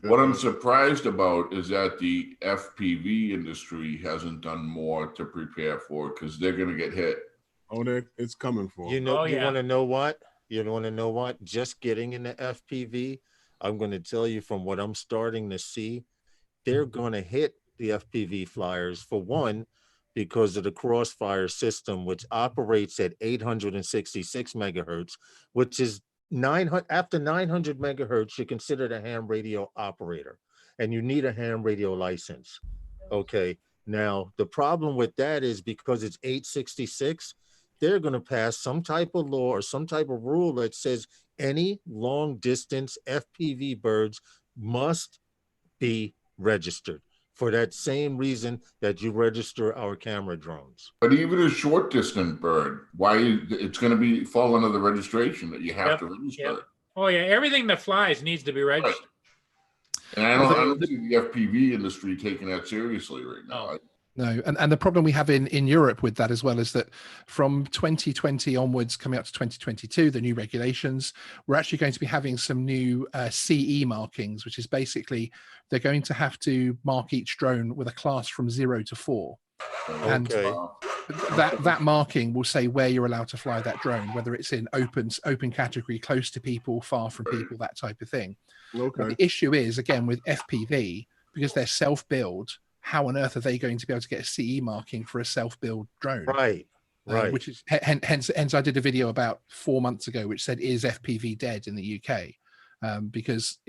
What I'm surprised about is that the FPV industry hasn't done more to prepare for it, because they're going to get hit. Oh, it's coming for. You know, Oh, you yeah. want to know what? You want to know what? Just getting in the FPV, I'm going to tell you from what I'm starting to see, they're going to hit the FPV flyers for one, because of the Crossfire system, which operates at 866 megahertz, which is 900. After 900 megahertz, you're considered a ham radio operator, and you need a ham radio license. Okay. Now, the problem with that is because it's 866, they're going to pass some type of law or some type of rule that says any long distance FPV birds must be registered for that same reason that you register our camera drones. But even a short distance bird, it's going to be fall under the registration that you have Yep, to register. yep. it. Oh yeah, everything that flies needs to be registered. And I don't see the FPV industry taking that seriously right now. No, and the problem we have in Europe with that as well is that from 2020 onwards, coming up to 2022, the new regulations, we're actually going to be having some new CE markings, which is basically they're going to have to mark each drone with a class from 0 to 4. And Okay. that marking will say where you're allowed to fly that drone, whether it's in open category, close to people, far from people, that type of thing. Okay. But the issue is, again, with FPV, because they're self-build, how on earth are they going to be able to get a CE marking for a self-build drone? Right. Right. Which is hence I did a video about 4 months ago which said, is FPV dead in the UK? Because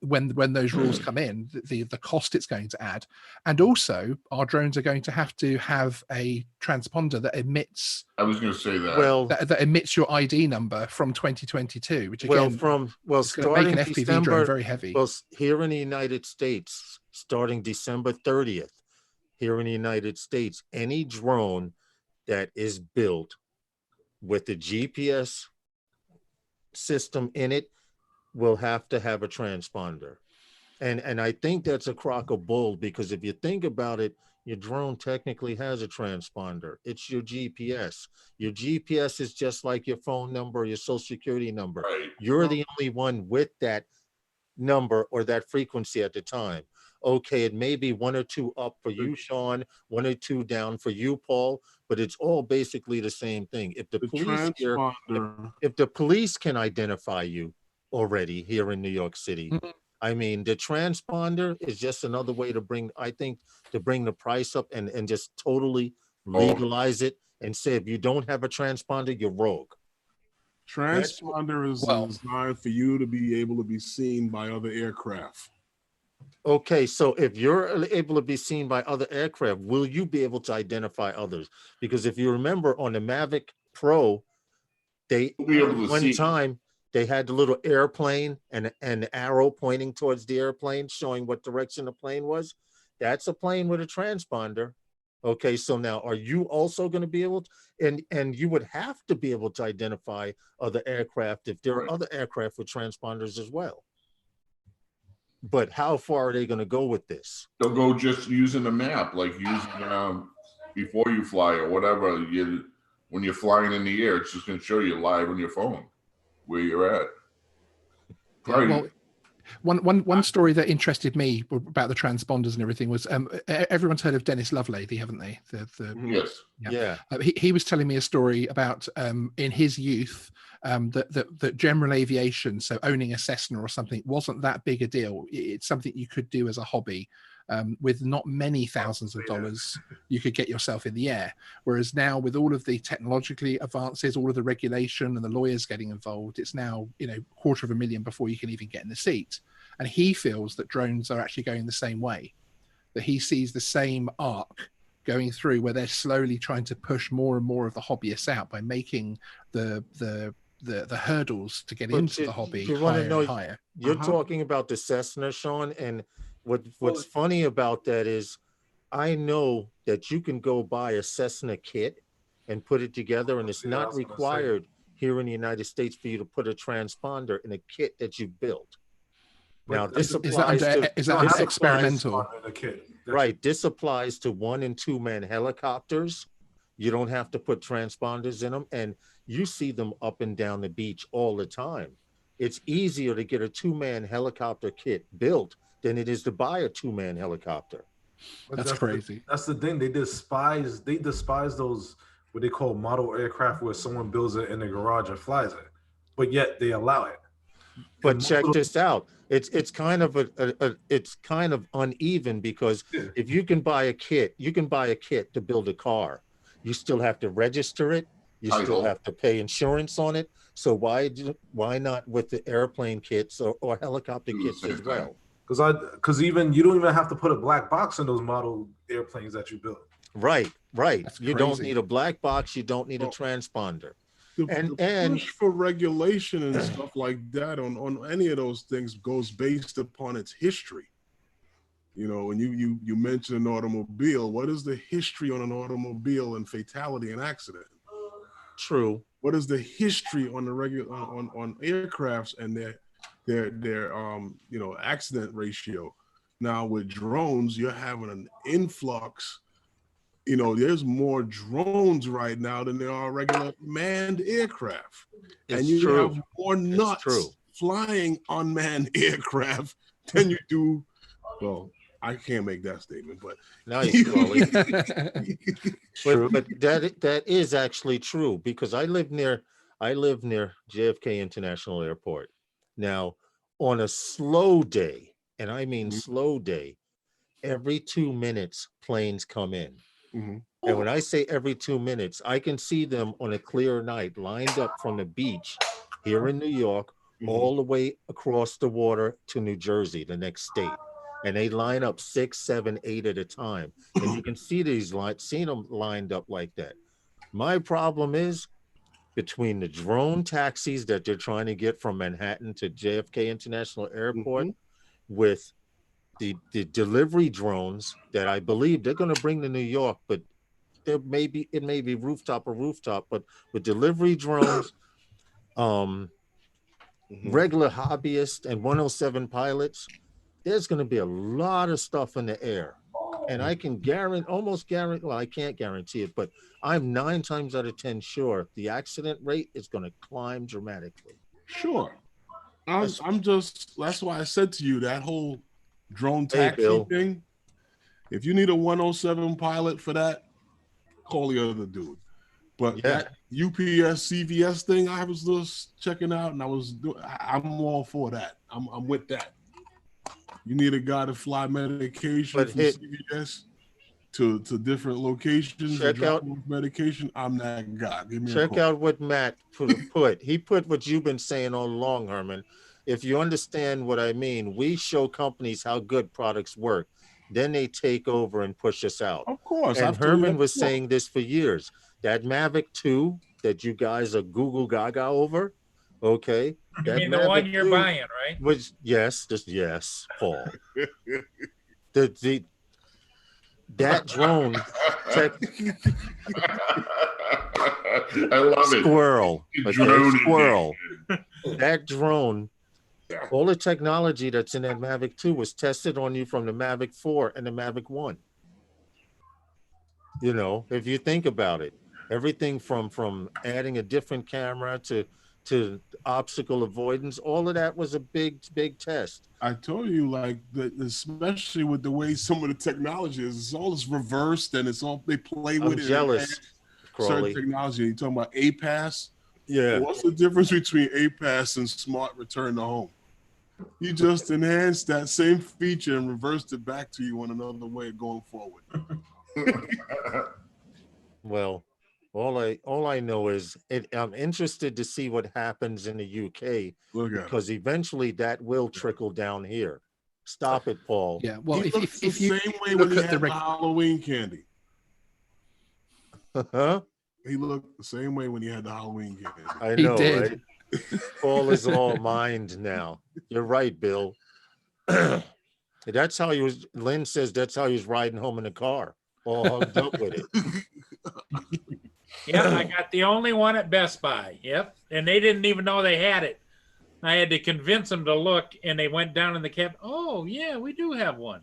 when those rules come in, the cost it's going to add, and also our drones are going to have a transponder that emits. I was going to say that. Well, that emits your ID number from 2022, which again, starting make an FPV December, drone very heavy. Well, here in the United States, starting December 30th, here in the United States, any drone that is built with the GPS system in it will have to have a transponder. And I think that's a crock of bull, because if you think about it, your drone technically has a transponder. It's your GPS. Your GPS is just like your phone number, your social security number. Right. You're the only one with that number or that frequency at the time. Okay, it may be 1 or 2 up for you, Sean, 1 or 2 down for you, Paul, but it's all basically the same thing. If the police here, if the police can identify you already here in New York City, I mean, the transponder is just another way to bring the price up and just totally legalize it and say, if you don't have a transponder, you're rogue. Transponder is designed for you to be able to be seen by other aircraft. Okay, so if you're able to be seen by other aircraft, will you be able to identify others? Because if you remember on the Mavic Pro, they time they had the little airplane and an arrow pointing towards the airplane, showing what direction the plane was. That's a plane with a transponder. Okay, so now are you also going to be able to, and you would have to be able to identify other aircraft if there are other aircraft with transponders as well. But how far are they going to go with this? They'll go just using a map, like using before you fly or whatever. When you're flying in the air, it's just going to show you live on your phone where you're at. Well, one story that interested me about the transponders and everything was everyone's heard of Dennis Lovelady, haven't they? Yes. Yeah. He was telling me a story about in his youth that general aviation, so owning a Cessna or something, wasn't that big a deal. It's something you could do as a hobby. With not many thousands of dollars, you could get yourself in the air. Whereas now, with all of the technologically advances, all of the regulation and the lawyers getting involved, it's now, $250,000 before you can even get in the seat. And he feels that drones are actually going the same way, that he sees the same arc going through, where they're slowly trying to push more and more of the hobbyists out by making the hurdles to get into the hobby higher and higher. You're talking about the Cessna, Sean, and what's funny about that is I know that you can go buy a Cessna kit and put it together, and it's not required here in the United States for you to put a transponder in a kit that you built. Now, this applies is that experimental? Right. This applies to 1- and 2-man helicopters. You don't have to put transponders in them, and you see them up and down the beach all the time. It's easier to get a 2-man helicopter kit built than it is to buy a 2-man helicopter. That's crazy. That's the thing. They despise those what they call model aircraft, where someone builds it in the garage and flies it, but yet they allow it. But check this out. It's kind of uneven, because if you can buy a kit, to build a car. You still have to register it. You still have to pay insurance on it. So why not with the airplane kits or helicopter kits as well? Because even you don't even have to put a black box in those model airplanes that you build. Right. That's You crazy. don't need a black box. You don't need a transponder. The push for regulation and stuff like that on any of those things goes based upon its history. When you mention an automobile, what is the history on an automobile and fatality and accident? True. What is the history on the on aircrafts and their accident ratio. Now with drones, you're having an influx. There's more drones right now than there are regular manned aircraft. It's and you true. have more It's nuts true. flying unmanned aircraft than you do. Well, I can't make that statement, but Nice, Wally. True. But that is actually true because I live near JFK International Airport. Now, on a slow day, and I mean Mhm. slow day, every 2 minutes planes come in. Mhm. And when I say every 2 minutes, I can see them on a clear night lined up from the beach here in New York Mhm. all the way across the water to New Jersey, the next state. And they line up 6, 7, 8 at a time. And you can see seen them lined up like that. My problem is between the drone taxis that they're trying to get from Manhattan to JFK International Airport Mhm. with the delivery drones that I believe they're going to bring to New It may be rooftop, but with delivery drones, Mhm. regular hobbyists and 107 pilots, there's going to be a lot of stuff in the air. And I can almost guarantee, well, I can't guarantee it, but I'm 9 times out of 10 sure the accident rate is going to climb dramatically. Sure. That's- That's why I said to you that whole drone Hey, taxi Bill. thing. If you need a 107 pilot for that, call the other dude. But Yeah. that UPS CVS thing I was just checking out, and I'm all for that. I'm with that. You need a guy to fly medication But from CVS to different locations and Check drop out- off medication. I'm that guy. Give me a Check call. out what Matt put. He put what you've been saying all along, Herman. If you understand what I mean, we show companies how good products work. Then they take over and push us out. Of course. And I've told you Herman that was before. saying this for years. That Mavic 2 that you guys are Google Gaga over, okay? You That mean the one Mavic you're 2 buying, right? was yes, Paul. That drone tech I love it. squirrel, okay, Drone squirrel. edition. That drone, all the technology that's in that Mavic 2 was tested on you from the Mavic 4 and the Mavic 1. If you think about it, everything from adding a different camera to obstacle avoidance, all of that was a big test. I told you, especially with the way some of the technology is, it's all this reversed and they play with I'm it. jealous, Certain Crawley. technology. You're talking about APAS. Yeah. What's the difference between APAS and Smart Return to Home? You just enhanced that same feature and reversed it back to you in another way going forward. Well, all I know is I'm interested to see what happens in the UK Look at it. because eventually that will trickle down here. Stop it, Paul. Yeah. Well, He looks the if you same way look when he at had the the Halloween candy. Huh? He looked the same way when he had the Halloween candy. I He know, did. right? Paul is all mind now. You're right, Bill. That's how he was. Lynn says that's how he was riding home in the car, all hugged up with it. Yep, I got the only one at Best Buy. Yep, and they didn't even know they had it. I had to convince them to look, and they went down in the cab. Oh, yeah, we do have one.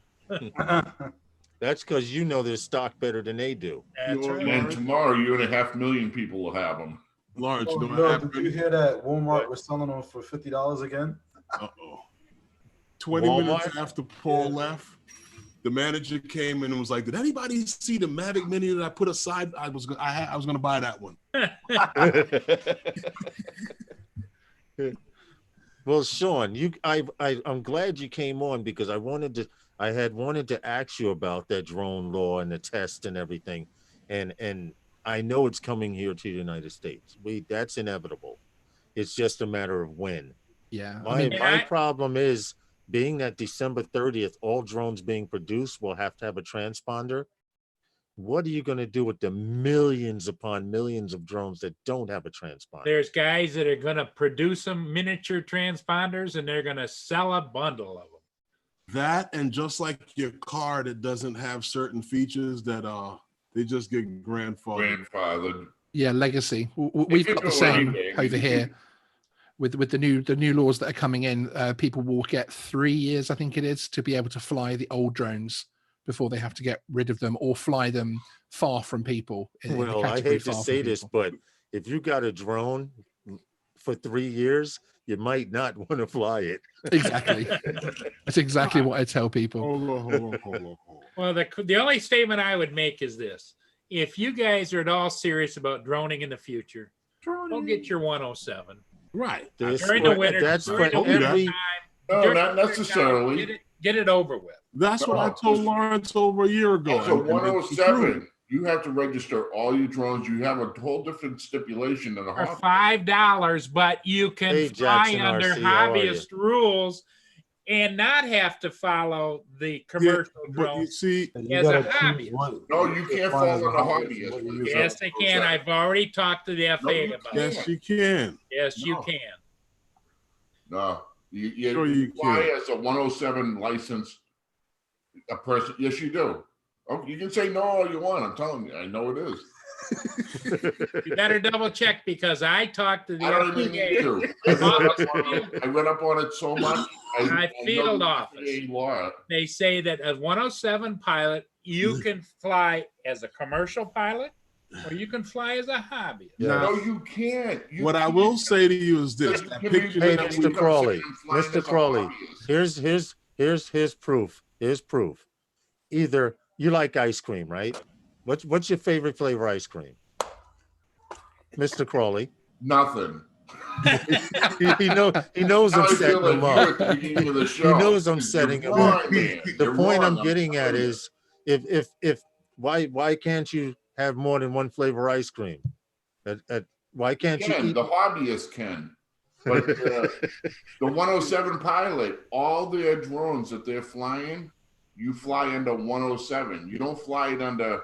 That's because you know their stock better than they do. That's right. And tomorrow, 1.5 million people will have them. Lawrence, Oh, you know Bill, what did happened? you hear that Walmart was selling them for $50 again? Uh-oh. 20 minutes after Paul left, the manager came in and was like, "Did anybody see the Mavic Mini that I put aside? I was going to buy that one." Well, Sean, I'm glad you came on because I had wanted to ask you about that drone law and the test and everything, and I know it's coming here to the United States. That's inevitable. It's just a matter of when. Yeah. My problem is being that December 30th, all drones being produced will have to have a transponder. What are you going to do with the millions upon millions of drones that don't have a transponder? There's guys that are going to produce some miniature transponders, and they're going to sell a bundle of them. That, and just like your car that doesn't have certain features that they just get grandfathered. Grandfather. Yeah, legacy. We've got the same over here. with the new laws that are coming in, people will get 3 years, I think it is, to be able to fly the old drones before they have to get rid of them or fly them far from people. In the Well, I category hate to far say from this, people. but if you got a drone for 3 years, you might not want to fly it. Exactly. That's exactly what I tell people. Hold on. Well, the only statement I would make is this: if you guys are at all serious about droning in the future, go get your 107. Right. During the winter, That's for during the winter every. time, No, during not the winter time, necessarily. get it over with. That's what I No, told just- Lawrence over a year ago. As a and it's true. 107, you have to register all your drones. You have a whole different stipulation than a For hobby. $5, but you can Hey, fly Jackson under RC, how are you? hobbyist rules and not have to follow the Yeah, commercial but you drones. see, And you As a gotta choose hobbyist. what- No, you can't fly as fall a under hobbyist, hobbyist what you with use Yes, as they a can. I've already talked to the FAA you about it. yes, you can. Yes, you No. can. No, you Sure you fly can. as a 107 license. A person, yes, you do. Oh, you can say no all you want. I'm telling you, I know it is. You better double check because I talked to the I don't even need FAA. to. I read up on it so much. My know field the office. FAA law. They say that as 107 pilot, you can fly as a commercial pilot or you can fly as a hobbyist. Yeah. No, you can't. You What I can't. will say to you is this: Just that give me- picture Hey, that Mr. we, Crawley, I'm flying Mr. as a Crawley, hobbyist. here's proof. Here's proof. Either you like ice cream, right? What's your favorite flavor ice cream? Mr. Crawley. Nothing. He knows Now I'm I feel setting like him you up. at the beginning of the He show. knows I'm You're setting him wrong, up. man. The You're point wrong, I'm getting at telling you. is if why can't you have more than one flavor ice cream? Why can't you Can, eat? the hobbyist can. But the 107 pilot, all their drones that they're flying, you fly under 107. You don't fly it under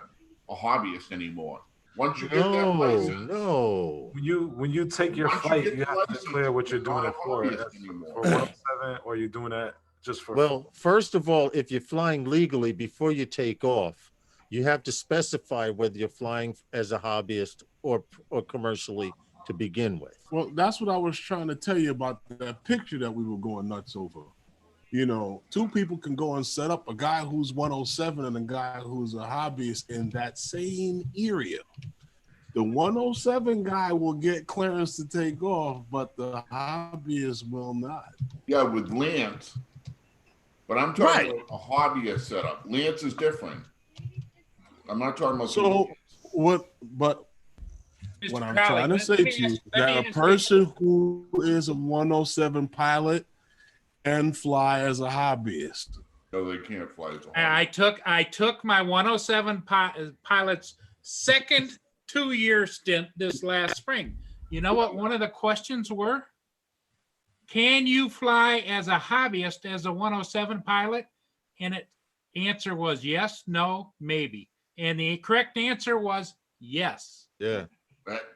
a hobbyist anymore. Once you get that No, license, no. When you take your Once you flight, get you the have to license, declare what you're you're doing not it a for. hobbyist That's anymore. For 107, or you're doing that just for Well, first of all, if you're flying legally before you take off, you have to specify whether you're flying as a hobbyist or commercially to begin with. well, that's what I was trying to tell you about that picture that we were going nuts over. You know, two people can go and set up a guy who's 107 and a guy who's a hobbyist in that same area. The 107 guy will get clearance to take off, but the hobbyist will not. Yeah, with Lance. But I'm talking about a hobbyist setup. Lance is different. I'm not talking about So what? But Mr. what I'm Crowley, trying to let- say let me to you, ask- let me that a ask you- person who is a 107 pilot can fly as a hobbyist. No, they can't fly as a I took my 107 pilot's second 2-year stint this last spring. You know what one of the questions were? Can you fly as a hobbyist as a 107 pilot? And it answer was yes, no, maybe. And the correct answer was yes. Yeah.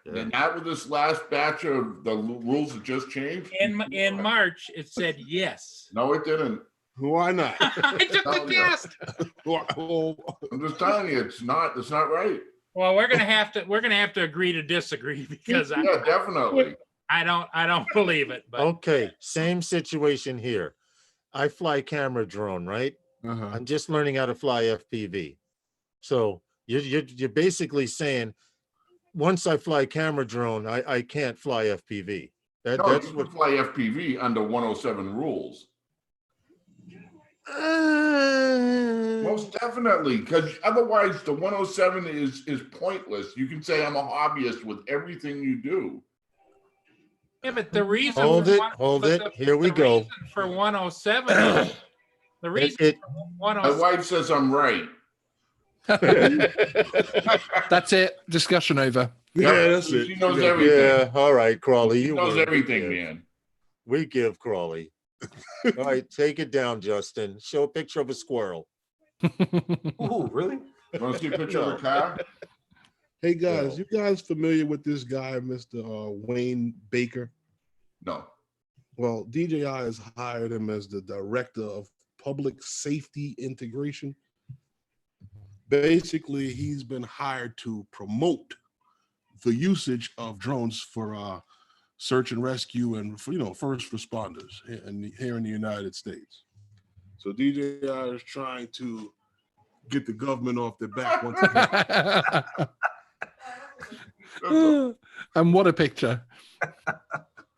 And not with this last batch of the rules that just changed. In March, it said yes. No, it didn't. Why not? I took the Hell yeah. test. I'm just telling you, it's not right. Well, we're gonna have to agree to disagree because Yeah, definitely. I don't believe it. But Okay, same situation here. I fly camera drone, right? Uh-huh. I'm just learning how to fly FPV. So you're basically saying once I fly camera drone, I can't fly FPV. No, That's you what. can fly FPV under 107 rules. Most definitely, because otherwise the 107 is pointless. You can say I'm a hobbyist with everything you do. yeah, but the reason Hold for it, one- hold but it. the- Here we the go. reason for 107. The reason It- for My 107. wife says I'm right. That's it. Discussion over. Yeah, that's She it. knows Yeah. everything. Yeah, all right, Crawley. She You knows win. everything, We give. man. We give Crawley. All right, take it down, Justin. Show a picture of a squirrel. Ooh, really? Want to see a picture of a car? Hey guys, No. you guys familiar with this guy, Mr. Wayne Baker? No. Well, DJI has hired him as the director of public safety integration. Basically, he's been hired to promote the usage of drones for search and rescue and first responders here in the United States. So DJI is trying to get the government off their back once again. And what a picture.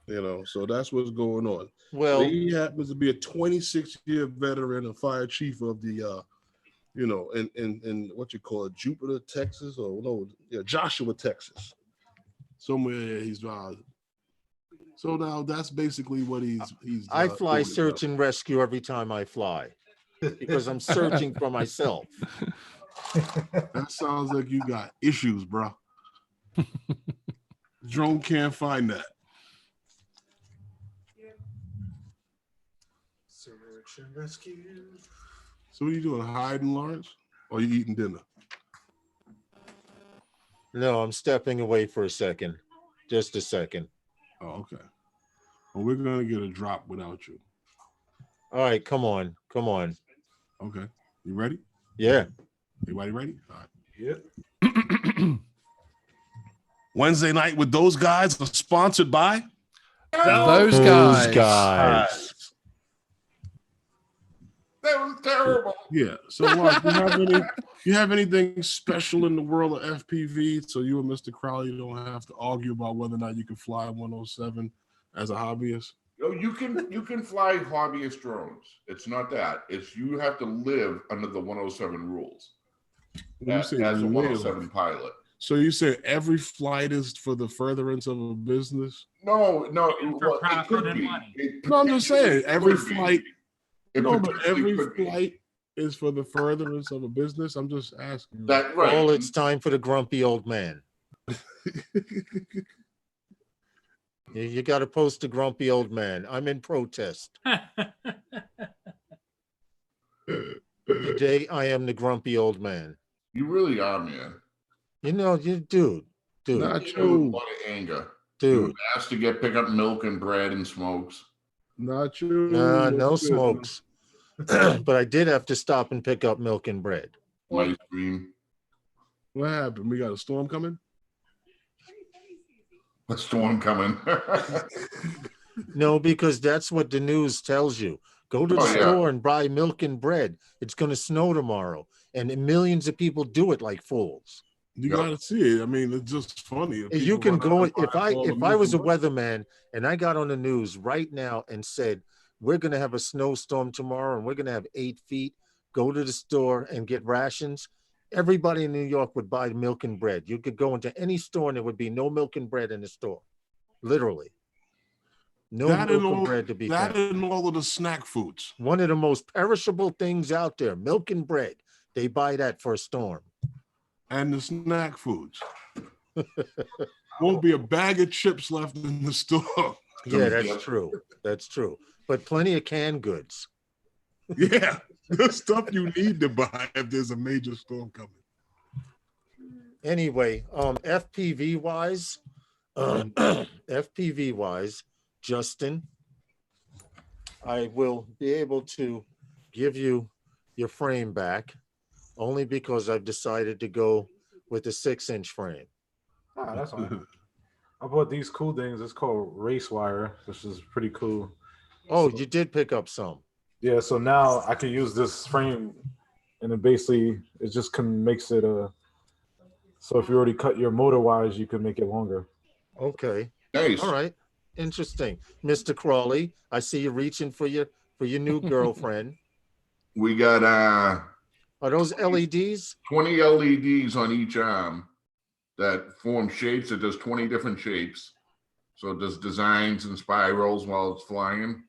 So that's what's going on. Well, So he happens to be a 26-year veteran, a fire chief of the in what you call it, Jupiter, Texas, Joshua, Texas. Somewhere he's so now that's basically what he's I fly doing search now. and rescue every time I fly because I'm searching for myself. That sounds like you got issues, bro. Drone can't find that. Search and rescue. So what are you doing, hiding, Lawrence? Or you eating dinner? No, I'm stepping away for a second. Just a second. Oh, okay. Well, we're gonna get a drop without you. All right, come on. Okay. You ready? Yeah. Everybody ready? All right. Yep. Wednesday night with those guys are sponsored by Those guys. That was terrible. Yeah. So Mark, you have anything special in the world of FPV so you and Mr. Crowley don't have to argue about whether or not you can fly 107 as a hobbyist? You can fly hobbyist drones. It's not that. It's you have to live under the 107 rules When you as say a live, 107 pilot. so you say every flight is for the furtherance of a business? No, For well, it profit could and be. money. It No, I'm just saying every could be. flight. It No, but potentially every could be. flight is for the furtherance of a business. I'm just asking. That right. Well, it's time for the grumpy old man. You got to post the grumpy old man. I'm in protest. Today, I am the grumpy old man. You really are, man. Dude, Not You have a you. lot of anger. dude. You asked to pick up milk and bread and smokes. Not you. Nah, no What's good, smokes. But I did have to stop and pick up milk and bread. My dream. What happened? We got a storm coming? A storm coming. No, because that's what the news tells you. Go to the Oh, yeah. store and buy milk and bread. It's going to snow tomorrow. And millions of people do it like fools. You Yep. gotta see it. I mean, it's just funny. If You people can run go out and buy all the if I was a milk and weatherman and I got on the news right now and said, we're going to have a snowstorm tomorrow and we're going to have 8 feet, go to the store and get rations. Everybody in New York would buy milk and bread. You could go into any store and there would be no milk and bread in the store. Literally. No that milk and and all, bread to be that found. and all of the snack foods. One of the most perishable things out there, milk and bread. They buy that for a storm. And the snack foods. Won't be a bag of chips left in the store. Yeah, that's Yep. true. That's true. But plenty of canned goods. Yeah, the stuff you need to buy if there's a major storm coming. Anyway, FPV wise, Justin, I will be able to give you your frame back only because I've decided to go with a 6-inch frame. Ah, that's fine. I bought these cool things. It's called Race Wire, which is pretty cool. Oh, So- you did pick up some. Yeah, so now I can use this frame, and it basically it just makes it so if you already cut your motor wires, you can make it longer. Okay. Nice. All right. Interesting. Mr. Crawley, I see you reaching for your new girlfriend. We got Are those LEDs? 20 LEDs on each arm that form shapes. It does 20 different shapes. So it does designs and spirals while it's flying.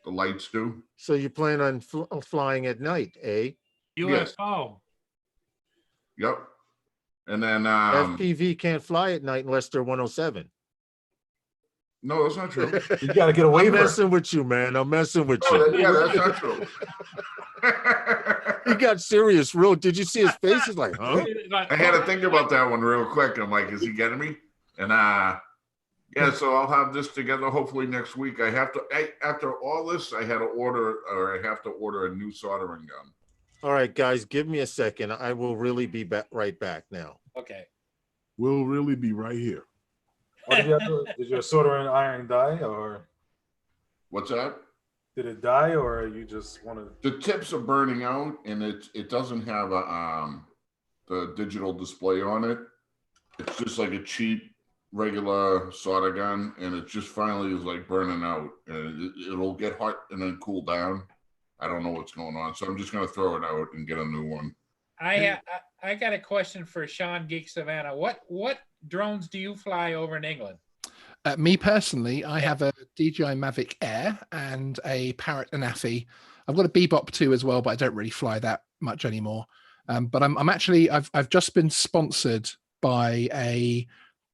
The lights do. So you plan on flying at night, eh? UFO. Yep. And then FPV can't fly at night unless they're 107. no, that's not true. You got to get a I'm waiver. messing with you, man. I'm messing with Oh, you. yeah, that's not true. He got serious. Real. Did you see his face? He's like, huh? I had to think about that one real quick. I'm like, is he getting me? And yeah, so I'll have this together hopefully next week. After all this, I have to order a new soldering gun. All right, guys, give me a second. I will really be right back now. Okay. We'll really be right here. What did you have to, did your soldering iron die, or What's that? did it die, or you just want to? The tips are burning out, and it doesn't have a the digital display on it. It's just like a cheap regular solder gun, and it just finally is like burning out, and it'll get hot and then cool down. I don't know what's going on, so I'm just gonna throw it out and get a new one. I got a question for Sean Geek Savannah. What drones do you fly over in England? Me personally, I have a DJI Mavic Air and a Parrot Anafi. I've got a Bebop 2 as well, but I don't really fly that much anymore. But I'm actually I've just been sponsored by a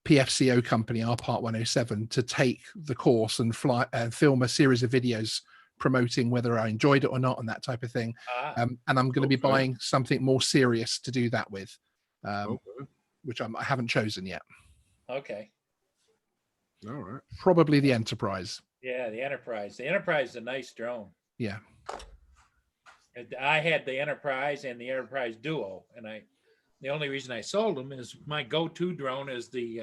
PFCO company, R Part 107, to take the course and fly and film a series of videos promoting whether I enjoyed it or not and that type of thing. And I'm going to be buying something more serious to do that with, which I haven't chosen yet. Okay. All right. Probably the Enterprise. Yeah, the Enterprise. The Enterprise is a nice drone. Yeah. I had the Enterprise and the Enterprise Duo, and the only reason I sold them is my go-to drone is the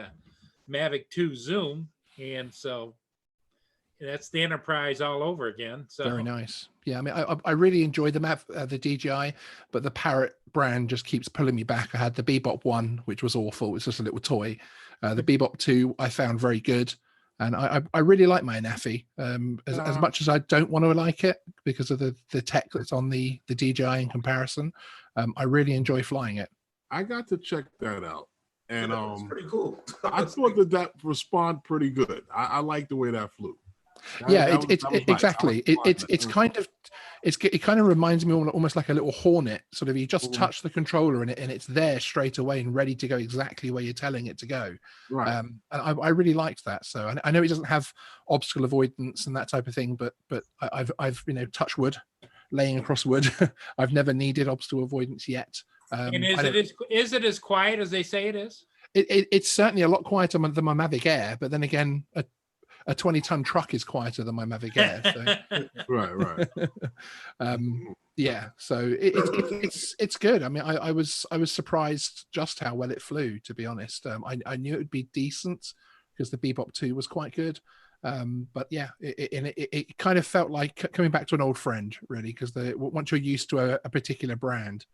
Mavic 2 Zoom, and so that's the Enterprise all over again. So very nice. Yeah, I mean, I really enjoy the DJI, but the Parrot brand just keeps pulling me back. I had the Bebop 1, which was awful. It was just a little toy. The Bebop 2 I found very good, and I really like my Anafi. As much as I don't want to like it because of the tech that's on the DJI in comparison, I really enjoy flying it. I got to check that out, and It's pretty cool. I thought that responded pretty good. I like the way that flew. Exactly. It kind of reminds me almost like a little Hornet. Sort of, you just touch the controller and it's there straight away and ready to go exactly where you're telling it to go. Right. And I really liked that. So I know it doesn't have obstacle avoidance and that type of thing, but I've touch wood, laying across wood. I've never needed obstacle avoidance yet. And is it as quiet as they say it is? It's certainly a lot quieter than my Mavic Air, but then again, a 20-ton truck is quieter than my Mavic Air. So. Right. Yeah, so it's good. I mean, I was surprised just how well it flew, to be honest. I knew it would be decent because the Bebop 2 was quite good. But yeah, it kind of felt like coming back to an old friend, really, because once you're used to a particular brand,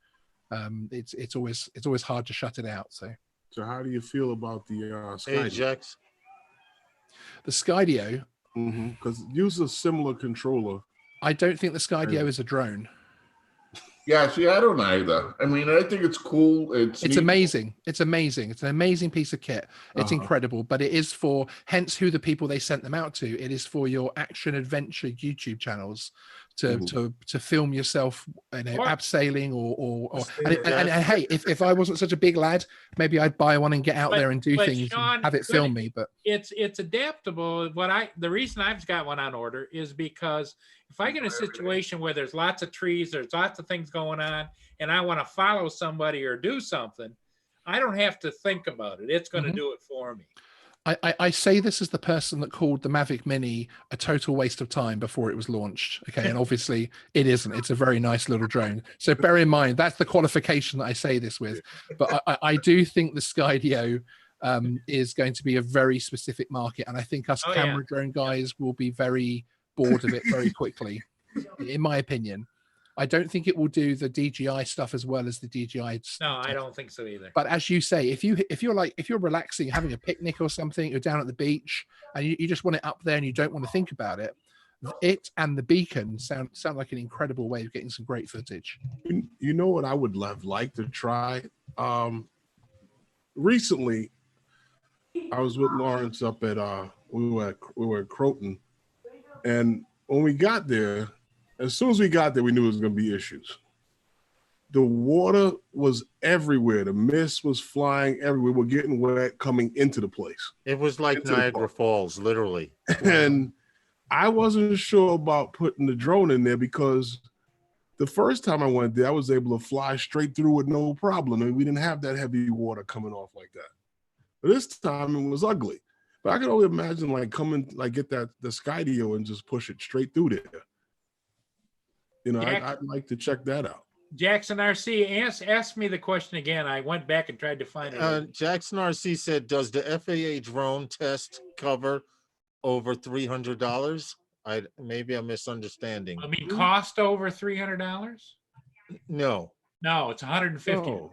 it's always hard to shut it out. So how do you feel about the Skydio? Ajax? The Skydio, because use a similar controller. I don't think the Skydio is a drone. Yeah, see, I don't either. I mean, I think it's cool. It's amazing. It's amazing. It's an amazing piece of kit. It's incredible, but it is for, hence who the people they sent them out to. It is for your action adventure YouTube channels to film yourself, abseiling or and hey, if I wasn't such a big lad, maybe I'd buy one and get out there and do things, Sean, and have it film me. But it's adaptable. The reason I've got one on order is because if I get in a situation where there's lots of trees, there's lots of things going on, and I want to follow somebody or do something, I don't have to think about it. It's going to do it for me. I say this as the person that called the Mavic Mini a total waste of time before it was launched. Okay, and obviously it isn't. It's a very nice little drone. So bear in mind, that's the qualification that I say this with. But I do think the Skydio is going to be a very specific market. And I think us camera drone guys will be very bored of it very quickly, in my opinion. I don't think it will do the DJI stuff as well as the DJI stuff. No, I don't think so either. But as you say, if you're relaxing, having a picnic or something, you're down at the beach and you just want it up there and you don't want to think about it, it and the beacon sound like an incredible way of getting some great footage. You know what I would like to try? Recently, I was with Lawrence up at we were at Croton, and when we got there, as soon as we got there, we knew it was going to be issues. The water was everywhere. The mist was flying everywhere. We're getting wet coming into the place. It was like Niagara Falls, literally. And I wasn't sure about putting the drone in there because the first time I went there, I was able to fly straight through with no problem. And we didn't have that heavy water coming off like that. But this time it was ugly. But I could only imagine get the Skydio and just push it straight through there. You know, I'd like to check that out. Jackson RC, ask me the question again. I went back and tried to find it. Jackson RC said, does the FAA drone test cover over $300? Maybe I'm misunderstanding. I mean, cost over $300? No. No, it's 150. No.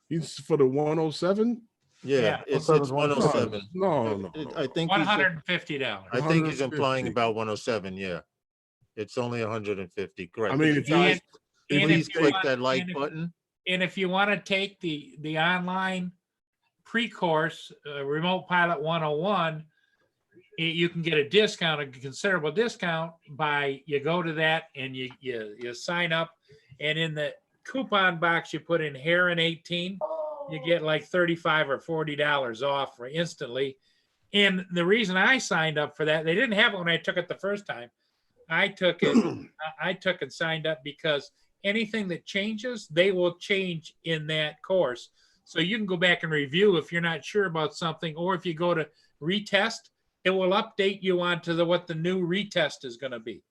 He's for the 107? Yeah, Yeah. it's 107. 107. No. I think he's, $150. I think he's implying 150. about 107. Yeah, it's only 150. Correct. I mean, if you And- and please if you click want- that like and if- button. And if you want to take the online pre-course, Remote Pilot 101, you can get a discount, a considerable discount by you go to that and you sign up, and in the coupon box you put in Heron 18, you get like $35 or $40 off instantly. And the reason I signed up for that, they didn't have it when I took it the first time. I took and signed up because anything that changes, they will change in that course. So you can go back and review if you're not sure about something, or if you go to retest, it will update you onto what the new retest is going to be.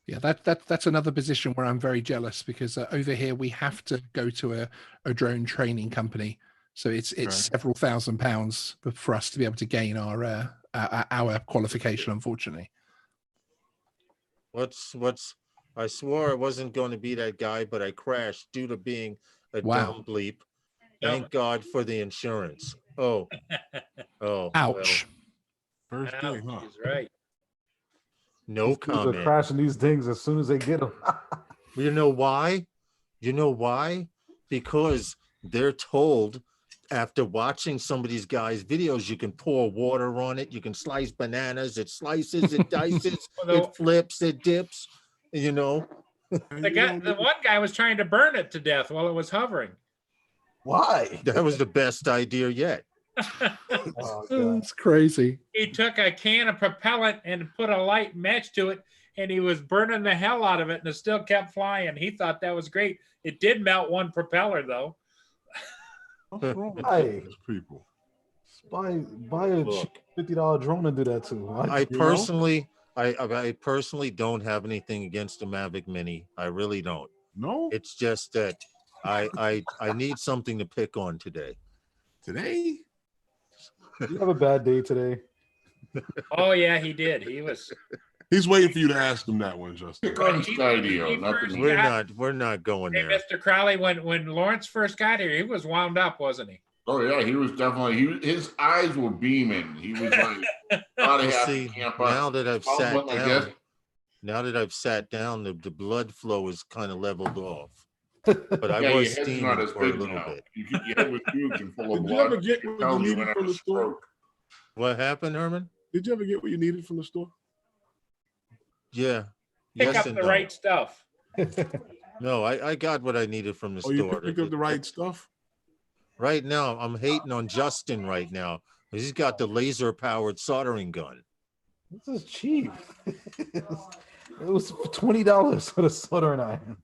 Yeah, that's another position where I'm very jealous, because over here we have to go to a drone training company, so it's several £1,000s for us to be able to gain our qualification. Unfortunately, I swore I wasn't going to be that guy, but I crashed due to being a Wow. dumb bleep. Thank God for the insurance. Oh, ouch. First day, huh? He's right. No These dudes are comment. crashing these things as soon as they get them. You know why? You know why? Because they're told, after watching some of these guys' videos, you can pour water on it, you can slice bananas, it slices, it dices, Although- it flips, it dips, you know. The one guy was trying to burn it to death while it was hovering. Why? That was the best idea yet. Oh, God. It's crazy. He took a can of propellant and put a light match to it, and he was burning the hell out of it, and it still kept flying. He thought that was great. It did melt one propeller, though. What's wrong with Hey. these people? Buy a Look. cheap $50 drone and do that too. What? I You know? personally, I personally don't have anything against the Mavic Mini. I really don't. No? It's just that I need something to pick on today. Today? You have a bad day today. Oh, yeah, he did. He was. He's waiting for you to ask him that one, Justin. Pick on He- Stadio, he nothing. first- We're not going Hey, there. Mr. Crowley, when Lawrence first got here, he was wound up, wasn't he? Oh yeah, he was definitely. His eyes were beaming. He was like, not a You happy see, camper. now that I've All sat went like down, this. now that I've sat down, the blood flow is kind of leveled off. But I Yeah, was your head's steaming not as for a big little now. bit. Your head was huge and full of Did you blood. ever get what you Tells you needed when it from the was store? stroke. What happened, Herman? Did you ever get what you needed from the store? Yeah. Pick Yes up and the no. right stuff. No, I got what I needed from the Oh, you store. picked up the right stuff? Right now, I'm hating on Justin right now. He's got the laser powered soldering gun. This is cheap. It was $20 for the soldering iron.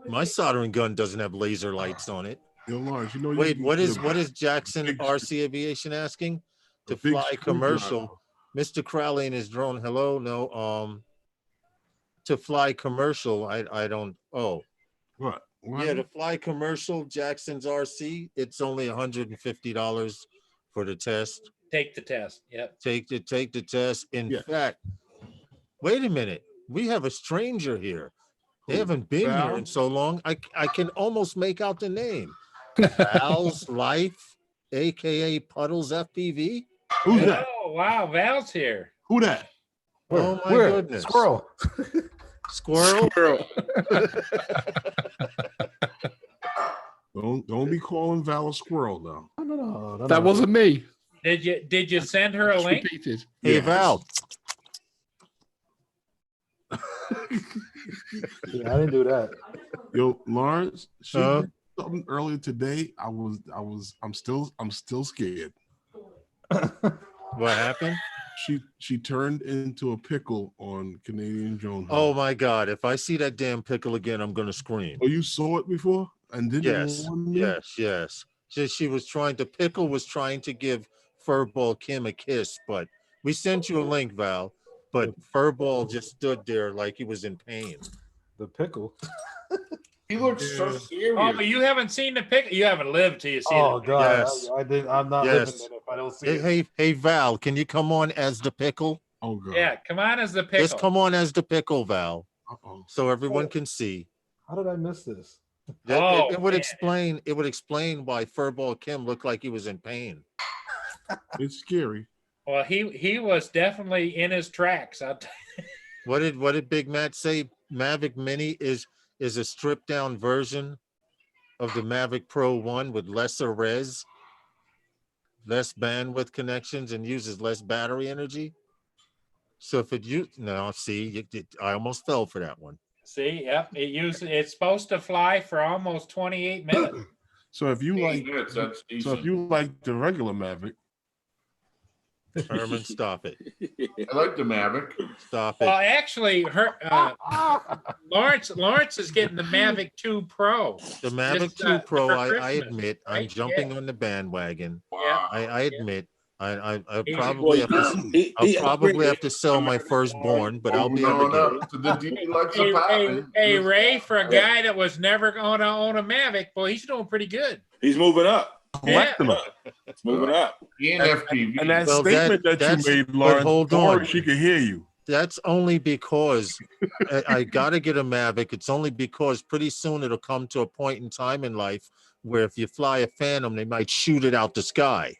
My soldering gun doesn't have laser lights on it. Yo, Lawrence, you know. Wait, you what can is Jackson big RC Aviation asking? a To big fly screwdriver. commercial. Mr. Crowley and his drone. Hello, no. To fly commercial, I don't. Oh, What? yeah, to fly commercial, Jackson's RC, it's only $150 for the test. Take the test. Yep. Take the test. In Yes. fact, wait a minute. We have a stranger here. They Who? haven't been Val? here in so long. I can almost make out the name. Val's Life, aka Puddles FPV. Who's that? Oh, wow. Val's here. Who that? Oh my Where? goodness. Squirrel. Squirrel. Don't be calling Val a squirrel now. No. That wasn't me. Did you send her a It's link? repeated. Hey Yes. Val. Yeah, I didn't do that. Yo, Lawrence, she Huh? did something earlier today. I'm still scared. What happened? She turned into a pickle on Canadian Drone Hunt. Oh my God. If I see that damn pickle again, I'm gonna scream. Oh, you saw it before and didn't Yes, warn me? yes. She was trying to trying to give Furball Kim a kiss, but we sent you a link, Val. But Furball just stood there like he was in pain. The pickle. He looks so serious. Oh, but you haven't seen the pickle. You haven't lived till you see Oh the God, Yes. I did. I'm not Yes. living then if I don't see Hey, it. hey, Val, can you come on as the pickle? Oh god. Yeah, come on as the pickle. Just come on as the pickle, Val, Uh-oh. so everyone can see. How did I miss this? Oh, It would man. explain. It would explain why Furball Kim looked like he was in pain. It's scary. Well, he was definitely in his tracks. What did Big Matt say? Mavic Mini is a stripped down version of the Mavic Pro 1 with lesser res, less bandwidth connections, and uses less battery energy. So if I almost fell for that one. See, yep. It's supposed to fly for almost 28 minutes. So if you 8 like, minutes, that's so decent. if you like the regular Mavic, Herman, stop it. I like the Mavic. Stop Well, it. actually, Lawrence is getting the Mavic 2 Pro. The Mavic This, 2 Pro, for I Christmas, admit, I'm right? jumping on the bandwagon. Yeah. I admit, I He- probably have to, I'll probably have to sell my firstborn, but I'll be able to get it. To the deluxe Hey, apartment. hey, Ray, for a guy that was never going to own a Mavic, boy, he's doing pretty good. He's moving up. Yeah. collecting them. He's moving up. And FPV. And that Well, statement that that's- you made, but Lawrence, hold before on. she could hear you. That's only because I got to get a Mavic. It's only because pretty soon it'll come to a point in time in life where if you fly a Phantom, they might shoot it out the sky.